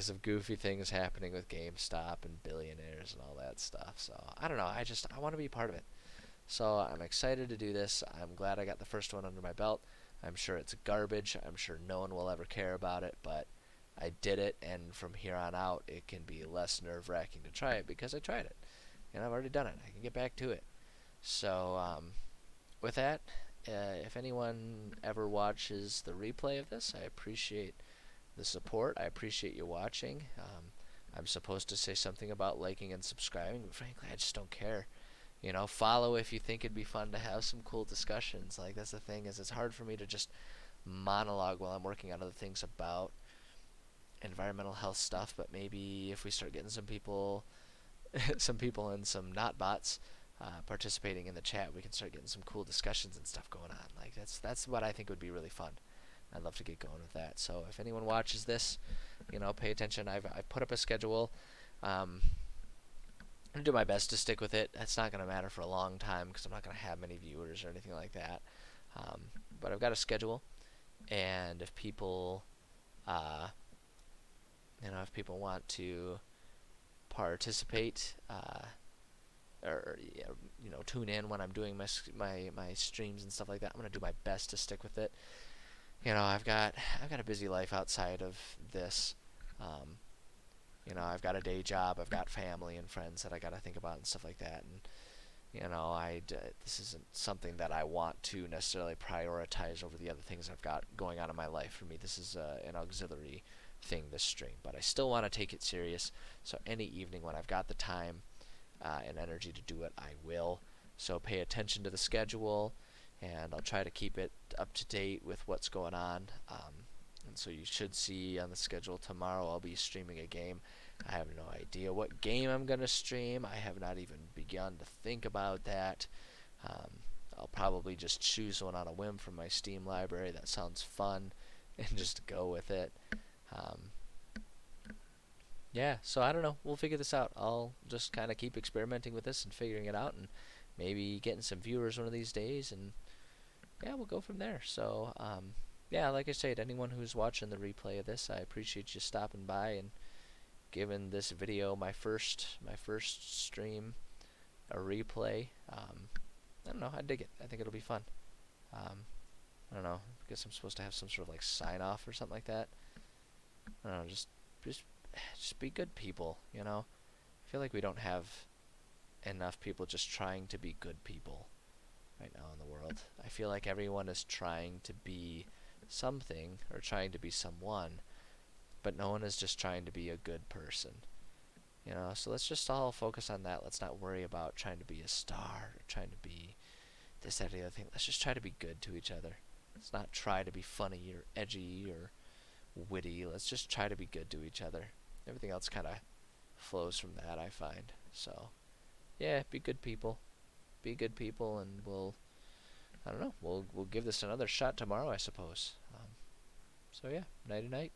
of goofy things happening with GameStop and billionaires and all that stuff. So I don't know. I want to be part of it. So I'm excited to do this. I'm glad I got the first one under my belt. I'm sure it's garbage. I'm sure no one will ever care about it, but I did it, and from here on out, it can be less nerve-wracking to try it because I tried it, and I've already done it. I can get back to it. So, with that, if anyone ever watches the replay of this, I appreciate the support. I appreciate you watching. I'm supposed to say something about liking and subscribing, but frankly, I just don't care. Follow if you think it'd be fun to have some cool discussions. Like, that's the thing, is it's hard for me to just monologue while I'm working on other things about environmental health stuff, but maybe if we start getting some people and some not bots participating in the chat, we can start getting some cool discussions and stuff going on. Like, that's what I think would be really fun. I'd love to get going with that. So if anyone watches this, pay attention. I've put up a schedule. I'm gonna do my best to stick with it. It's not gonna matter for a long time because I'm not gonna have many viewers or anything like that. But I've got a schedule, and if people want to participate or tune in when I'm doing my streams and stuff like that, I'm gonna do my best to stick with it. I've got a busy life outside of this. I've got a day job, I've got family and friends that I got to think about and stuff like that, and this isn't something that I want to necessarily prioritize over the other things I've got going on in my life. For me, this is an auxiliary thing, this stream, but I still want to take it serious. So any evening when I've got the time and energy to do it, I will. So pay attention to the schedule, and I'll try to keep it up to date with what's going on. So you should see on the schedule tomorrow I'll be streaming a game. I have no idea what game I'm going to stream. I have not even begun to think about that. Um, I'll probably just choose one on a whim from my Steam library that sounds fun and just go with it. Um, yeah, so I don't know. We'll figure this out. I'll just kind of keep experimenting with this and figuring it out, and maybe getting some viewers one of these days, and yeah, we'll go from there. So, yeah, like I said, anyone who's watching the replay of this, I appreciate you stopping by and giving this video my first stream a replay. I don't know. I dig it. I think it'll be fun. Um, I don't know. I guess I'm supposed to have some sort of like sign off or something like that. I don't know. Just, just be good people. You know. I feel like we don't have enough people just trying to be good people right now in the world. I feel like everyone is trying to be something or trying to be someone, but no one is just trying to be a good person. You know, so let's just all focus on that. Let's not worry about trying to be a star or trying to be this, that, or the other thing. Let's just try to be good to each other. Let's not try to be funny or edgy or witty. Let's just try to be good to each other. Everything else kind of flows from that, I find. So, yeah, be good people. Be good people, and I don't know, we'll give this another shot tomorrow, I suppose. So yeah, nighty night.